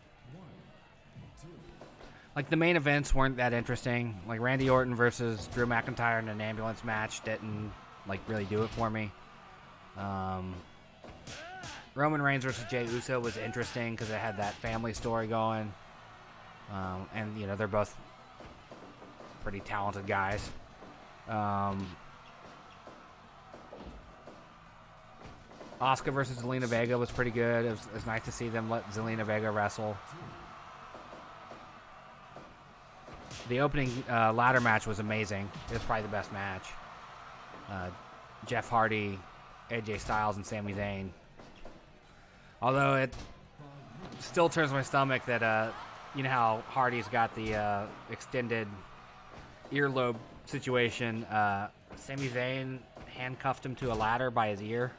Like, the main events weren't that interesting. Like, Randy Orton versus Drew McIntyre in an ambulance match didn't, like, really do it for me. Roman Reigns versus Jey Uso was interesting because it had that family story going. And, you know, they're both pretty talented guys. Asuka versus Zelina Vega was pretty good. It was nice to see them let Zelina Vega wrestle. The opening ladder match was amazing. It was probably the best match. Jeff Hardy, AJ Styles, and Sami Zayn. Although it still turns my stomach that, you know how Hardy's got the extended earlobe situation. Sami Zayn handcuffed him to a ladder by his ear,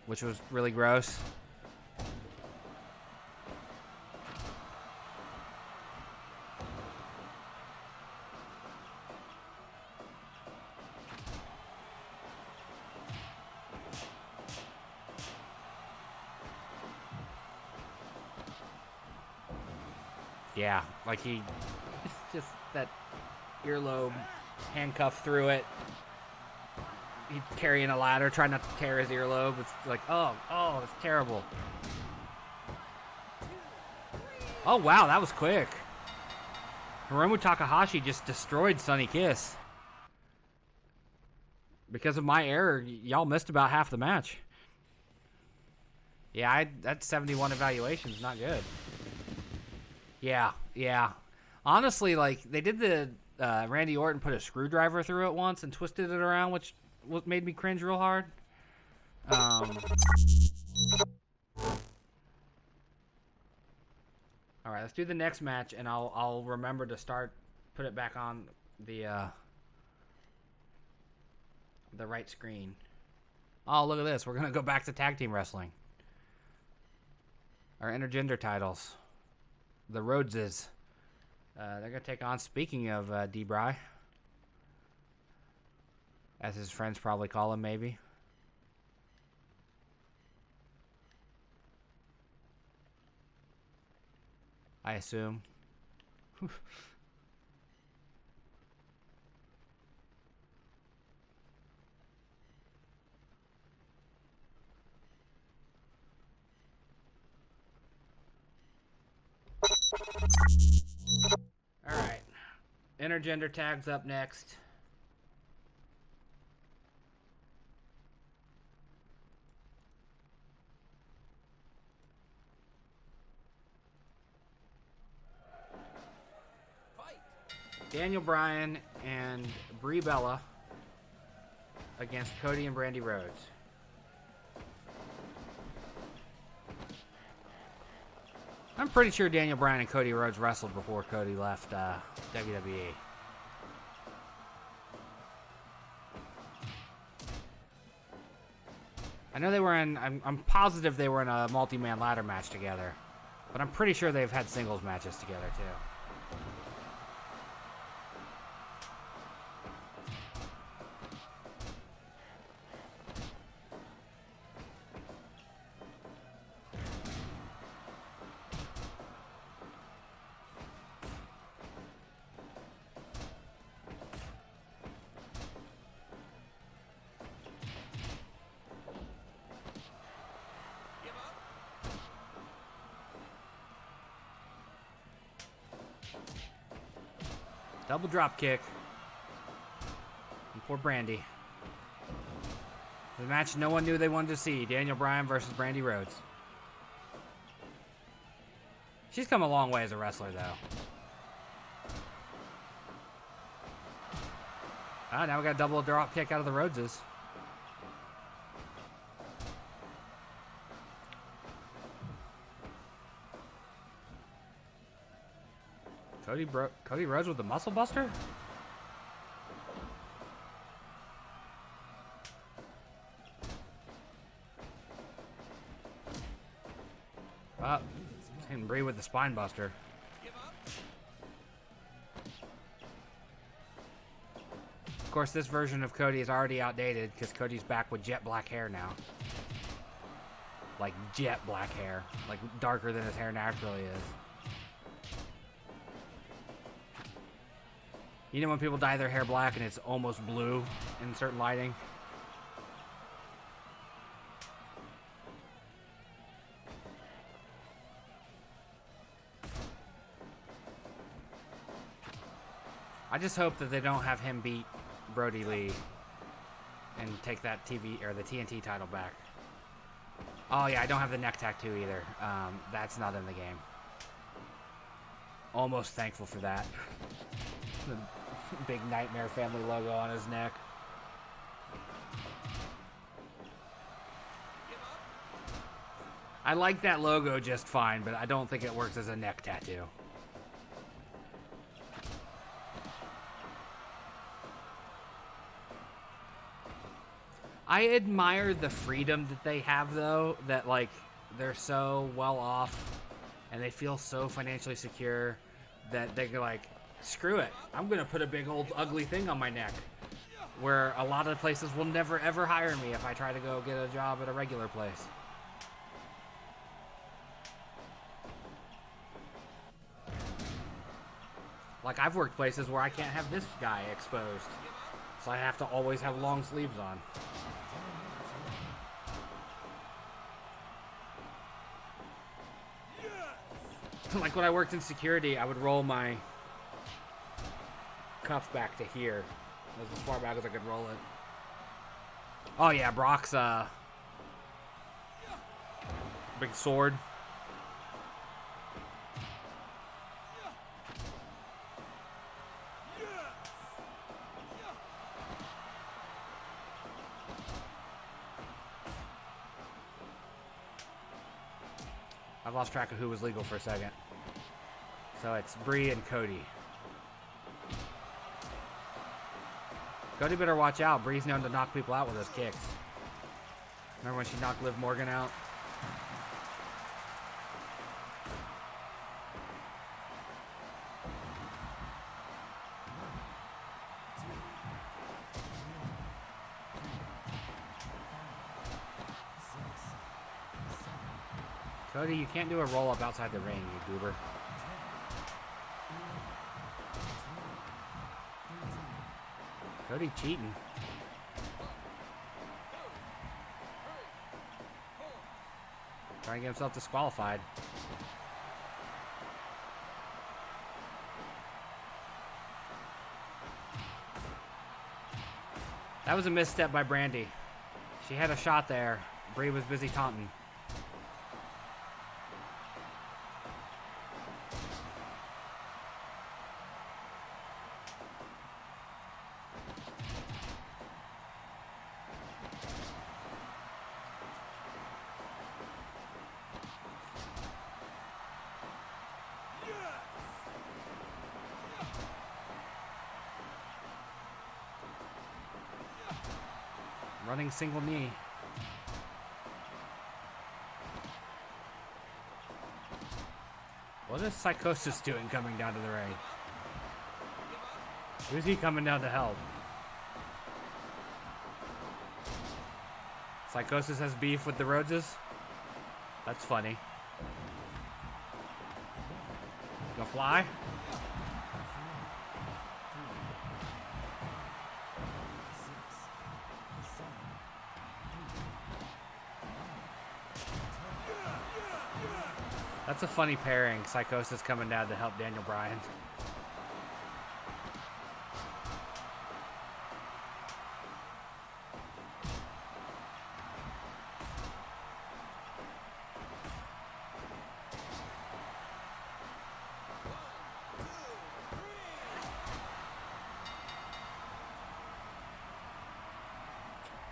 which was really gross. Yeah, like he just that earlobe handcuffed through it. He's carrying a ladder, trying not to tear his earlobe. It's like, oh, it's terrible. Oh, wow, that was quick. Hiromu Takahashi just destroyed Sonny Kiss. Because of my error, y'all missed about half the match. Yeah, that's 71 evaluations, not good. Yeah. Honestly, like, they did the Randy Orton put a screwdriver through it once and twisted it around, which made me cringe real hard. All right, let's do the next match, and I'll remember to put it back on the right screen. Oh, look at this. We're gonna go back to tag team wrestling. Our intergender titles. The Rhodeses. They're gonna take on, speaking of D-Bry, as his friends probably call him, maybe. I assume. Alright. Intergender tags up next. Daniel Bryan and Brie Bella against Cody and Brandy Rhodes. I'm pretty sure Daniel Bryan and Cody Rhodes wrestled before Cody left WWE. I know they were in, I'm positive they were in a multi-man ladder match together, but I'm pretty sure they've had singles matches together too. Double drop kick. And poor Brandy. The match no one knew they wanted to see. Daniel Bryan versus Brandy Rhodes. She's come a long way as a wrestler, though. Ah, now we got a double drop kick out of the Rhodeses. Cody Rhodes with the muscle buster? And Brie with the spine buster. Of course, this version of Cody is already outdated because Cody's back with jet black hair now. Like jet black hair. Like darker than his hair naturally is. You know when people dye their hair black and it's almost blue in certain lighting? I just hope that they don't have him beat Brody Lee and take that TV or the TNT title back. Oh yeah, I don't have the neck tattoo either. That's not in the game. Almost thankful for that. The big Nightmare Family logo on his neck. I like that logo just fine, but I don't think it works as a neck tattoo. I admire the freedom that they have, though, that, like, they're so well off and they feel so financially secure that they're like, screw it, I'm gonna put a big old ugly thing on my neck, where a lot of places will never ever hire me if I try to go get a job at a regular place. Like, I've worked places where I can't have this guy exposed, so I have to always have long sleeves on. Like when I worked in security, I would roll my cuff back to here. That's as far back as I could roll it. Oh yeah, Brock's big sword. I've lost track of who was legal for a second. So it's Bree and Cody. Cody better watch out. Bree's known to knock people out with his kicks. Remember when she knocked Liv Morgan out? Cody, you can't do a roll-up outside the ring, you goober. Cody cheating. Trying to get himself disqualified. That was a misstep by Brandy. She had a shot there. Brie was busy taunting. Running single knee. What is Psychosis doing coming down to the ring? Who's he coming down to help? Psychosis has beef with the Rhodeses? That's funny. Go fly? That's a funny pairing. Psychosis coming down to help Daniel Bryan.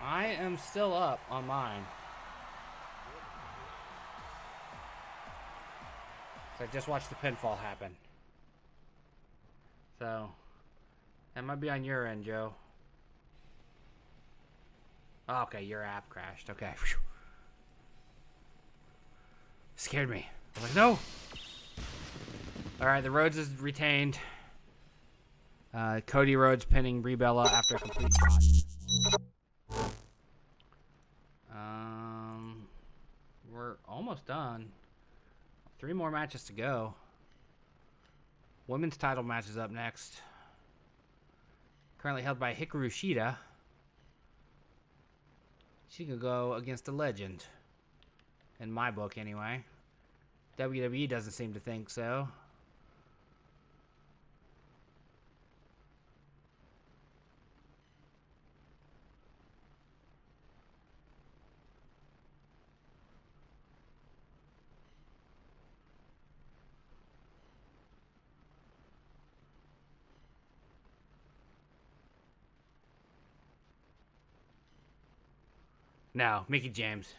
I am still up on mine. I just watched the pinfall happen. So, that might be on your end, Joe. Oh, okay, your app crashed. Okay. Whew. Scared me. I was like, no! Alright, the Rhodes is retained. Cody Rhodes pinning Brie Bella after a complete spot. We're almost done. 3 more matches to go. Women's title match is up next. Currently held by Hikaru Shida. She could go against a legend. In my book, anyway. WWE doesn't seem to think so. No, Mickie James.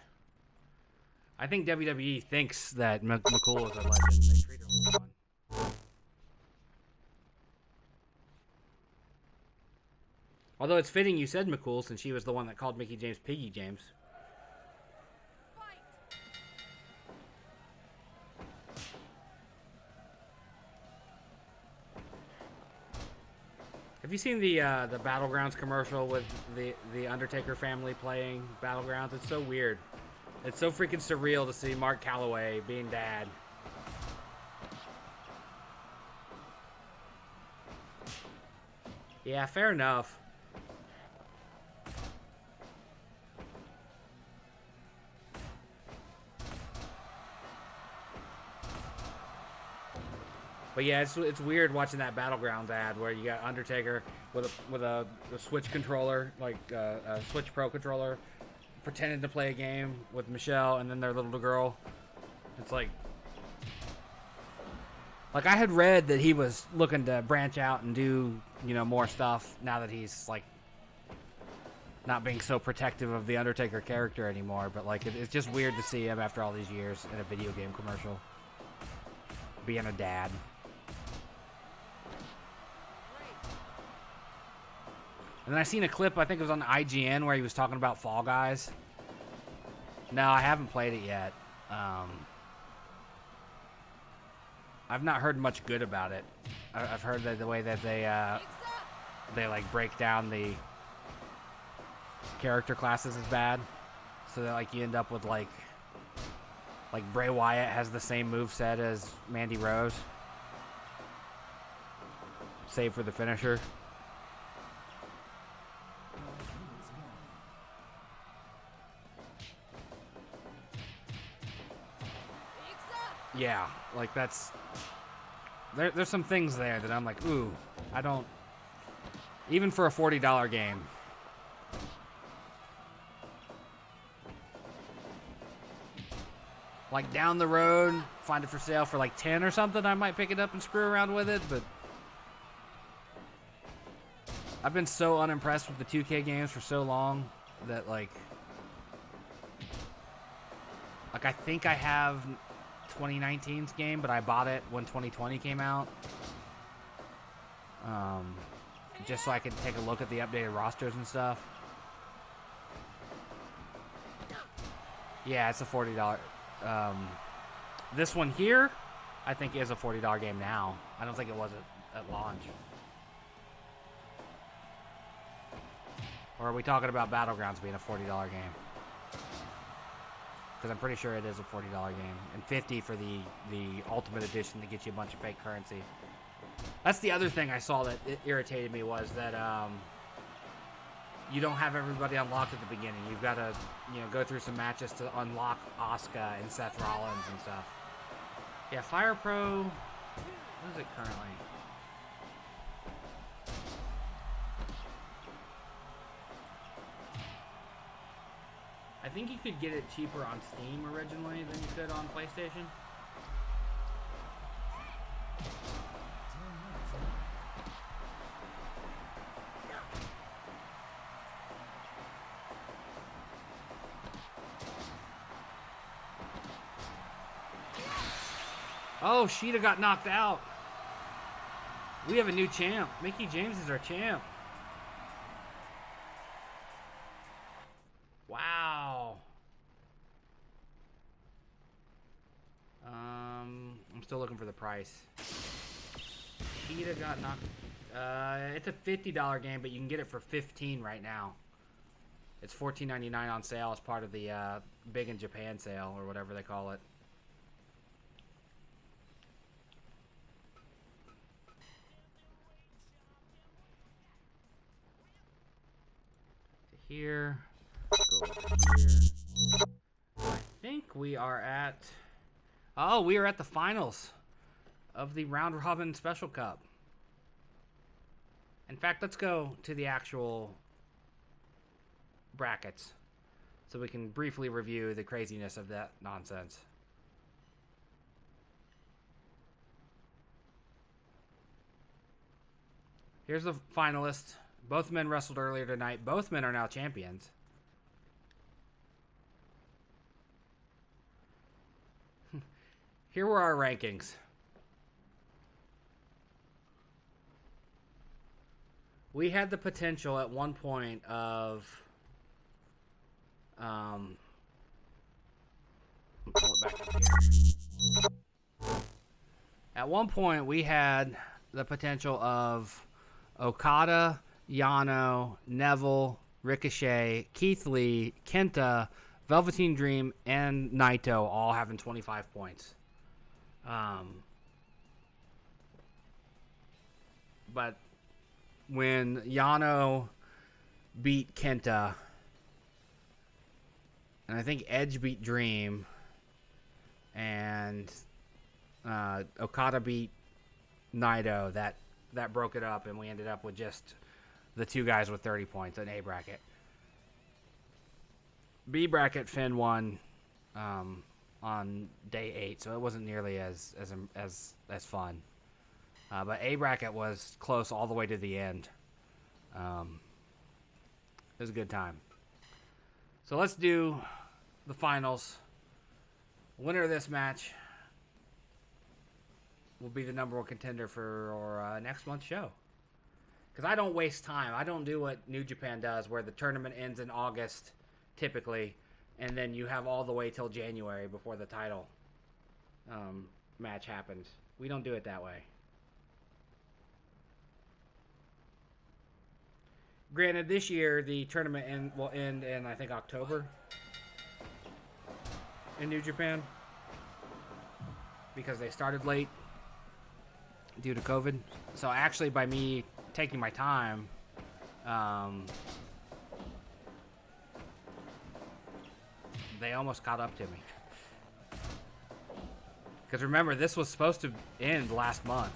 I think WWE thinks that McCool is a legend. They treat her like one. Although it's fitting you said McCool since she was the one that called Mickie James Piggy James. Have you seen the Battlegrounds commercial with the Undertaker family playing Battlegrounds? It's so weird. It's so freaking surreal to see Mark Calloway being dad. Yeah, fair enough. But yeah, it's weird watching that Battlegrounds ad where you got Undertaker with a Switch controller, like a Switch Pro controller, pretending to play a game with Michelle and then their little girl. It's like I had read that he was looking to branch out and do, you know, more stuff now that he's like not being so protective of the Undertaker character anymore. But like it's just weird to see him after all these years in a video game commercial being a dad. And then I seen a clip, I think it was on IGN, where he was talking about Fall Guys. No, I haven't played it yet. I've not heard much good about it. I've heard that the way that they like break down the character classes is bad, so that like you end up with like Bray Wyatt has the same moveset as Mandy Rose, save for the finisher. Yeah, like that's there's some things there that I'm like, ooh, I don't, even for a $40 game. Like down the road, find it for sale for like 10 or something, I might pick it up and screw around with it, but I've been so unimpressed with the 2K games for so long that like I think I have 2019's game, but I bought it when 2020 came out. Just so I could take a look at the updated rosters and stuff. Yeah, it's a $40. This one here, I think is a $40 game now. I don't think it was at launch. Or are we talking about Battlegrounds being a $40 game? Because I'm pretty sure it is a $40 game. And $50 for the Ultimate Edition to get you a bunch of fake currency. That's the other thing I saw that irritated me, was that you don't have everybody unlocked at the beginning. You've got to, you know, go through some matches to unlock Asuka and Seth Rollins and stuff. Yeah, Fire Pro, what is it currently? I think you could get it cheaper on Steam originally than you could on PlayStation. Oh, Sheeta got knocked out. We have a new champ. Mickie James is our champ. Wow. I'm still looking for the price. Sheeta got knocked. It's a $50 game, but you can get it for $15 right now. It's $14.99 on sale as part of the Big in Japan sale, or whatever they call it. Here, go over here. I think we are at, oh, we are at the finals of the Round Robin Special Cup. In fact, let's go to the actual brackets so we can briefly review the craziness of that nonsense. Here's the finalists. Both men wrestled earlier tonight. Both men are now champions. Here were our rankings. We had the potential at one point of... pull it back up here. At one point, we had the potential of Okada, Yano, Neville, Ricochet, Keith Lee, Kenta, Velveteen Dream, and Naito all having 25 points. But when Yano beat Kenta, and I think Edge beat Dream, and Okada beat Naito that broke it up, and we ended up with just the two guys with 30 points in A bracket. B bracket, Finn won on day 8, so it wasn't nearly as fun. But A bracket was close all the way to the end. It was a good time. So let's do the finals. Winner of this match will be the #1 contender for next month's show. Because I don't waste time. I don't do what New Japan does, where the tournament ends in August, typically, and then you have all the way till January before the title match happens. We don't do it that way. Granted, this year the tournament will end in, I think, October in New Japan, because they started late due to COVID. So actually, by me taking my time, they almost caught up to me. Because remember, this was supposed to end last month,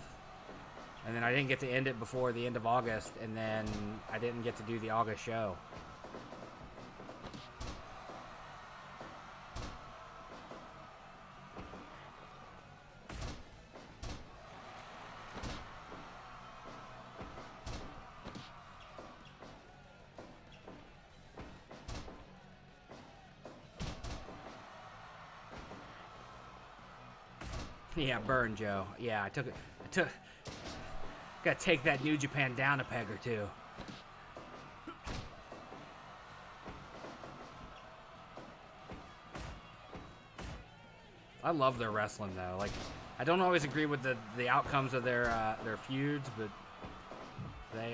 and then I didn't get to end it before the end of August, and then I didn't get to do the August show. Yeah, burn, Joe. Yeah, I took it. Gotta take that New Japan down a peg or two. I love their wrestling, though. Like, I don't always agree with the outcomes of their feuds, but they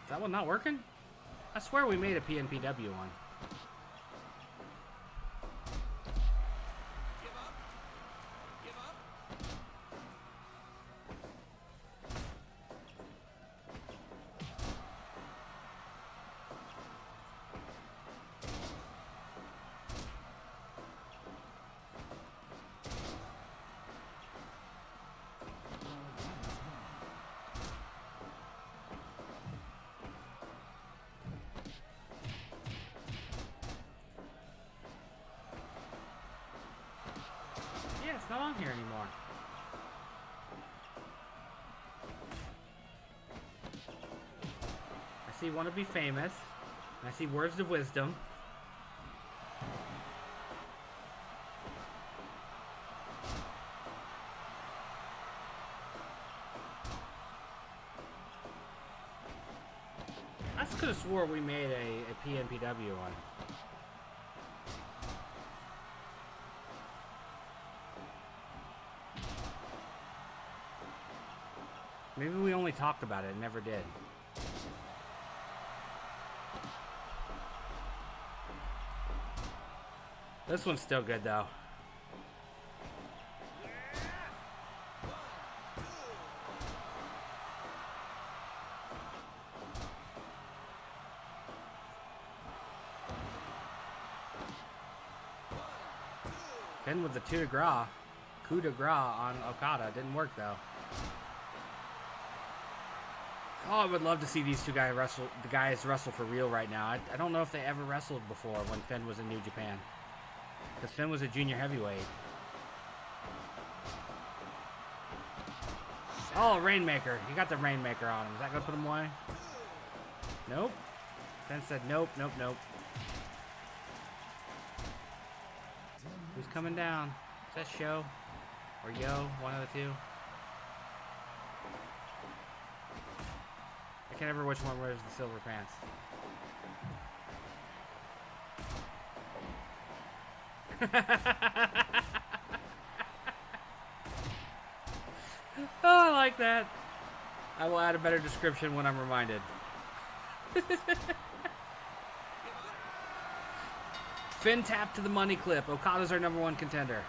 Is that one not working? I swear we made a PNPW one. It's not on here anymore. I see "Wanna Be Famous," and I see "Words of Wisdom." I just could have swore we made a PNPW one. Maybe we only talked about it and never did. This one's still good, though. Finn with the coup de grace on Okada. Didn't work, though. Oh, I would love to see these two guys wrestle for real right now. I don't know if they ever wrestled before when Finn was in New Japan. Because Finn was a junior heavyweight. Oh, Rainmaker. He got the Rainmaker on him. Is that going to put him away? Nope. Finn said nope, nope, nope. Who's coming down? Is that Show? Or Yo? One of the two? I can't remember which one wears the silver pants. Oh, I like that. I will add a better description when I'm reminded. Finn tap to the money clip. Okada's our #1 contender.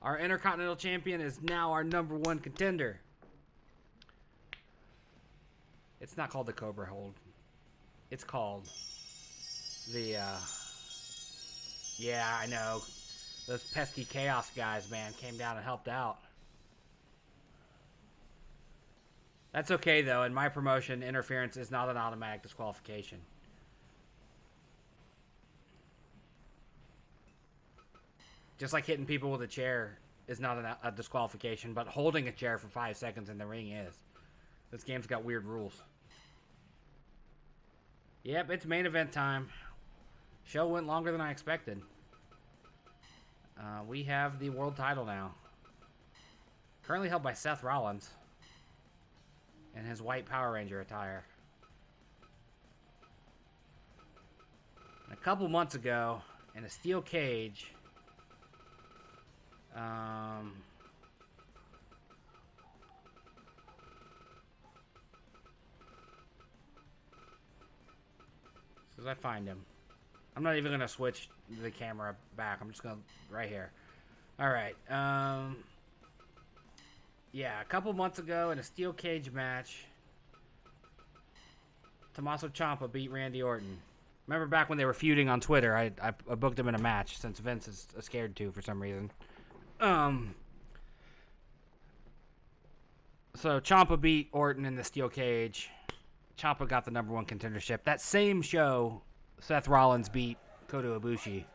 Our Intercontinental Champion is now our #1 contender. It's not called the Cobra Hold. It's called the, yeah, I know. Those pesky Chaos guys, man, came down and helped out. That's okay, though. In my promotion, interference is not an automatic disqualification. Just like hitting people with a chair is not a disqualification, but holding a chair for 5 seconds in the ring is. This game's got weird rules. Yep, it's main event time. Show went longer than I expected. We have the world title now. Currently held by Seth Rollins in his white Power Ranger attire. And a couple months ago, in a steel cage, as soon as I find him. I'm not even going to switch the camera back. I'm just going to... right here. Alright. Yeah, a couple months ago in a steel cage match, Tommaso Ciampa beat Randy Orton. Remember back when they were feuding on Twitter, I booked him in a match since Vince is scared to for some reason. So Ciampa beat Orton in the steel cage. Ciampa got the #1 contendership. That same show, Seth Rollins beat Kota Ibushi.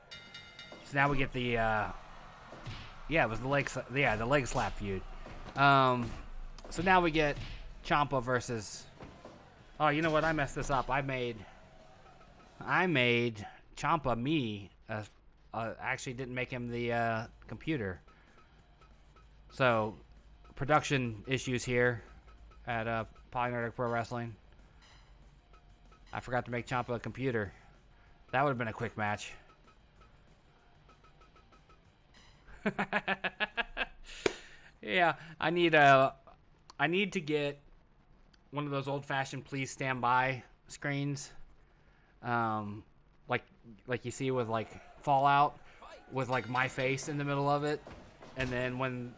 So now we get the it was the leg slap feud. So now we get Ciampa versus... Oh, you know what? I messed this up. I made Ciampa me. Actually didn't make him the computer. So, production issues here at PolyNerdic Pro Wrestling. I forgot to make Ciampa a computer. That would have been a quick match. Yeah, I need to get one of those old-fashioned please stand by screens, like you see with like Fallout, with like my face in the middle of it, and then when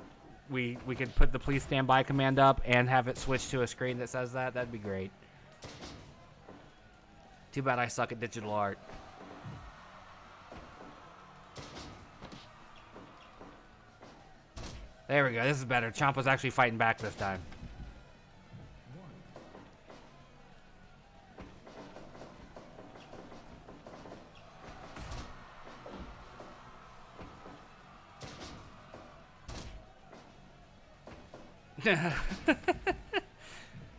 we could put the please stand by command up and have it switch to a screen that says that. That'd be great. Too bad I suck at digital art. There we go. This is better. Ciampa's actually fighting back this time.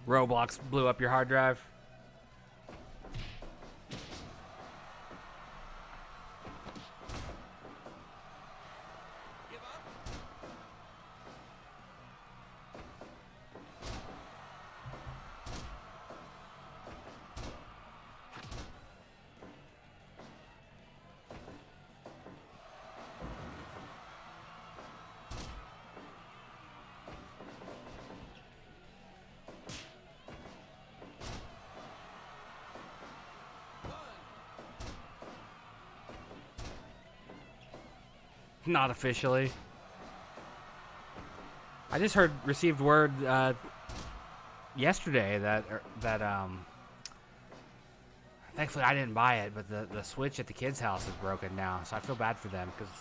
Roblox blew up your hard drive. Not officially. I just received word yesterday that thankfully I didn't buy it, but the Switch at the kids' house is broken now, so I feel bad for them because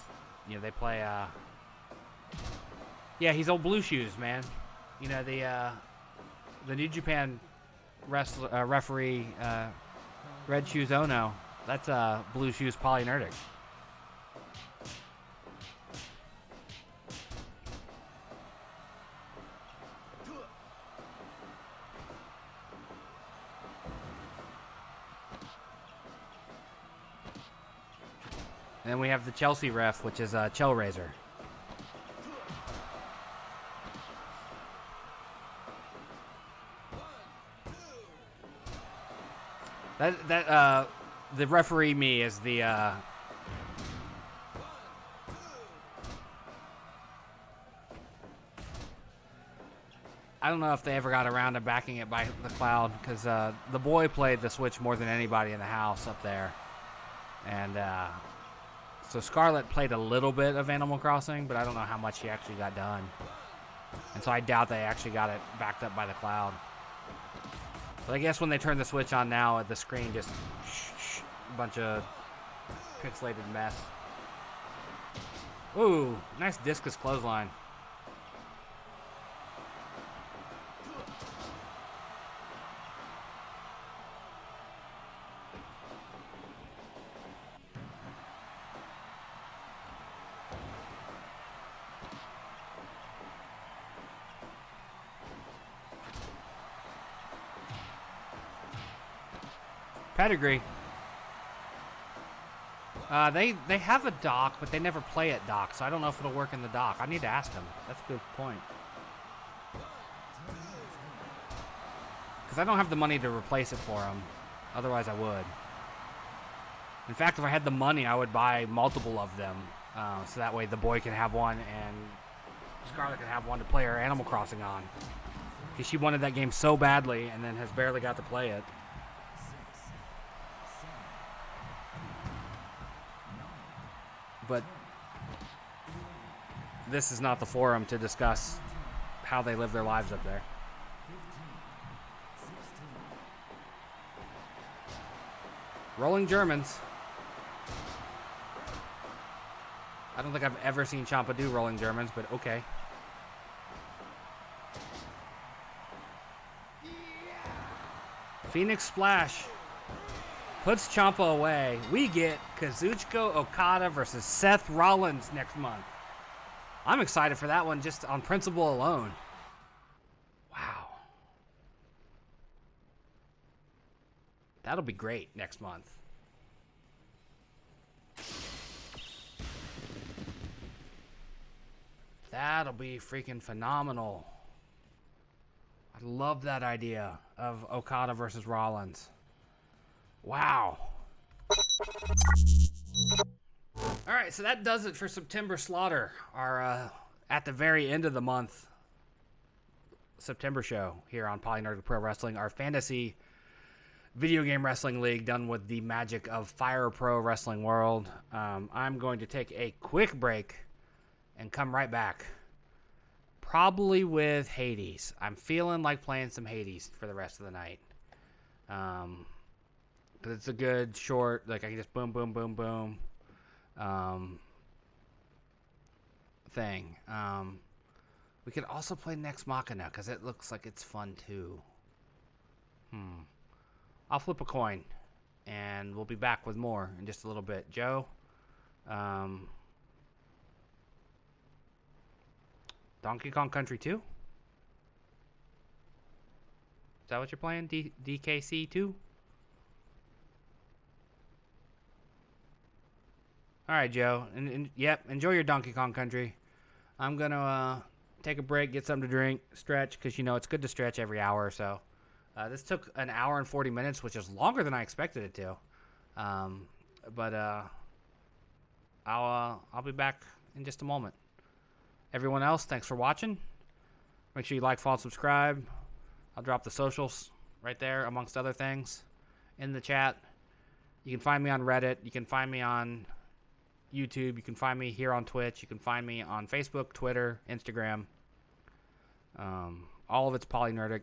they play yeah, he's old Blue Shoes, man. The New Japan referee Red Shoes Ono. That's Blue Shoes PolyNerdic. And then we have the Chelsea ref, which is Chellraiser. The referee me is the I don't know if they ever got around to backing it by the cloud, because the boy played the Switch more than anybody in the house up there, and so Scarlett played a little bit of Animal Crossing, but I don't know how much she actually got done. And so I doubt they actually got it backed up by the cloud. But I guess when they turn the Switch on now, the screen just a bunch of pixelated mess. Ooh, nice discus clothesline. Pedigree. They have a dock, but they never play at dock, so I don't know if it'll work in the dock. I need to ask them. That's a good point. Because I don't have the money to replace it for them. Otherwise, I would. In fact, if I had the money, I would buy multiple of them. So that way the boy can have one and Scarlett can have one to play her Animal Crossing on. Because she wanted that game so badly and then has barely got to play it. But this is not the forum to discuss how they live their lives up there. Rolling Germans. I don't think I've ever seen Ciampa do rolling Germans, but okay. Phoenix Splash puts Ciampa away. We get Kazuchika Okada versus Seth Rollins next month. I'm excited for that one just on principle alone. Wow. That'll be great next month. That'll be freaking phenomenal. I love that idea of Okada versus Rollins. Wow. All right, so that does it for September Slaughter, our at the very end of the month September show here on PolyNerdic Pro Wrestling, our fantasy video game wrestling league done with the magic of Fire Pro Wrestling World. I'm going to take a quick break and come right back. Probably with Hades. I'm feeling like playing some Hades for the rest of the night. Because it's a good short, like I can just boom, boom, boom, boom thing. We could also play Next Machina because it looks like it's fun too. I'll flip a coin and we'll be back with more in just a little bit. Joe, Donkey Kong Country 2? Is that what you're playing? DKC 2? Alright, Joe. Yep, enjoy your Donkey Kong Country. I'm going to take a break, get something to drink, stretch, because, you know, it's good to stretch every hour or so. This took an hour and 40 minutes, which is longer than I expected it to. But I'll be back in just a moment. Everyone else, thanks for watching. Make sure you like, follow, subscribe. I'll drop the socials right there, amongst other things, in the chat. You can find me on Reddit. You can find me on YouTube. You can find me here on Twitch. You can find me on Facebook, Twitter, Instagram. All of it's PolyNerdic.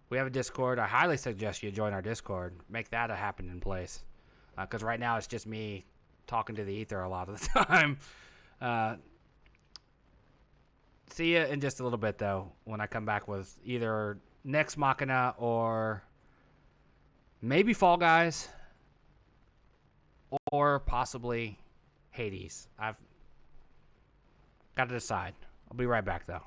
We have a Discord. I highly suggest you join our Discord. Make that a happening place. Because right now it's just me talking to the ether a lot of the time. See you in just a little bit, though, when I come back with either Next Machina or maybe Fall Guys or possibly Hades. I've got to decide. I'll be right back, though.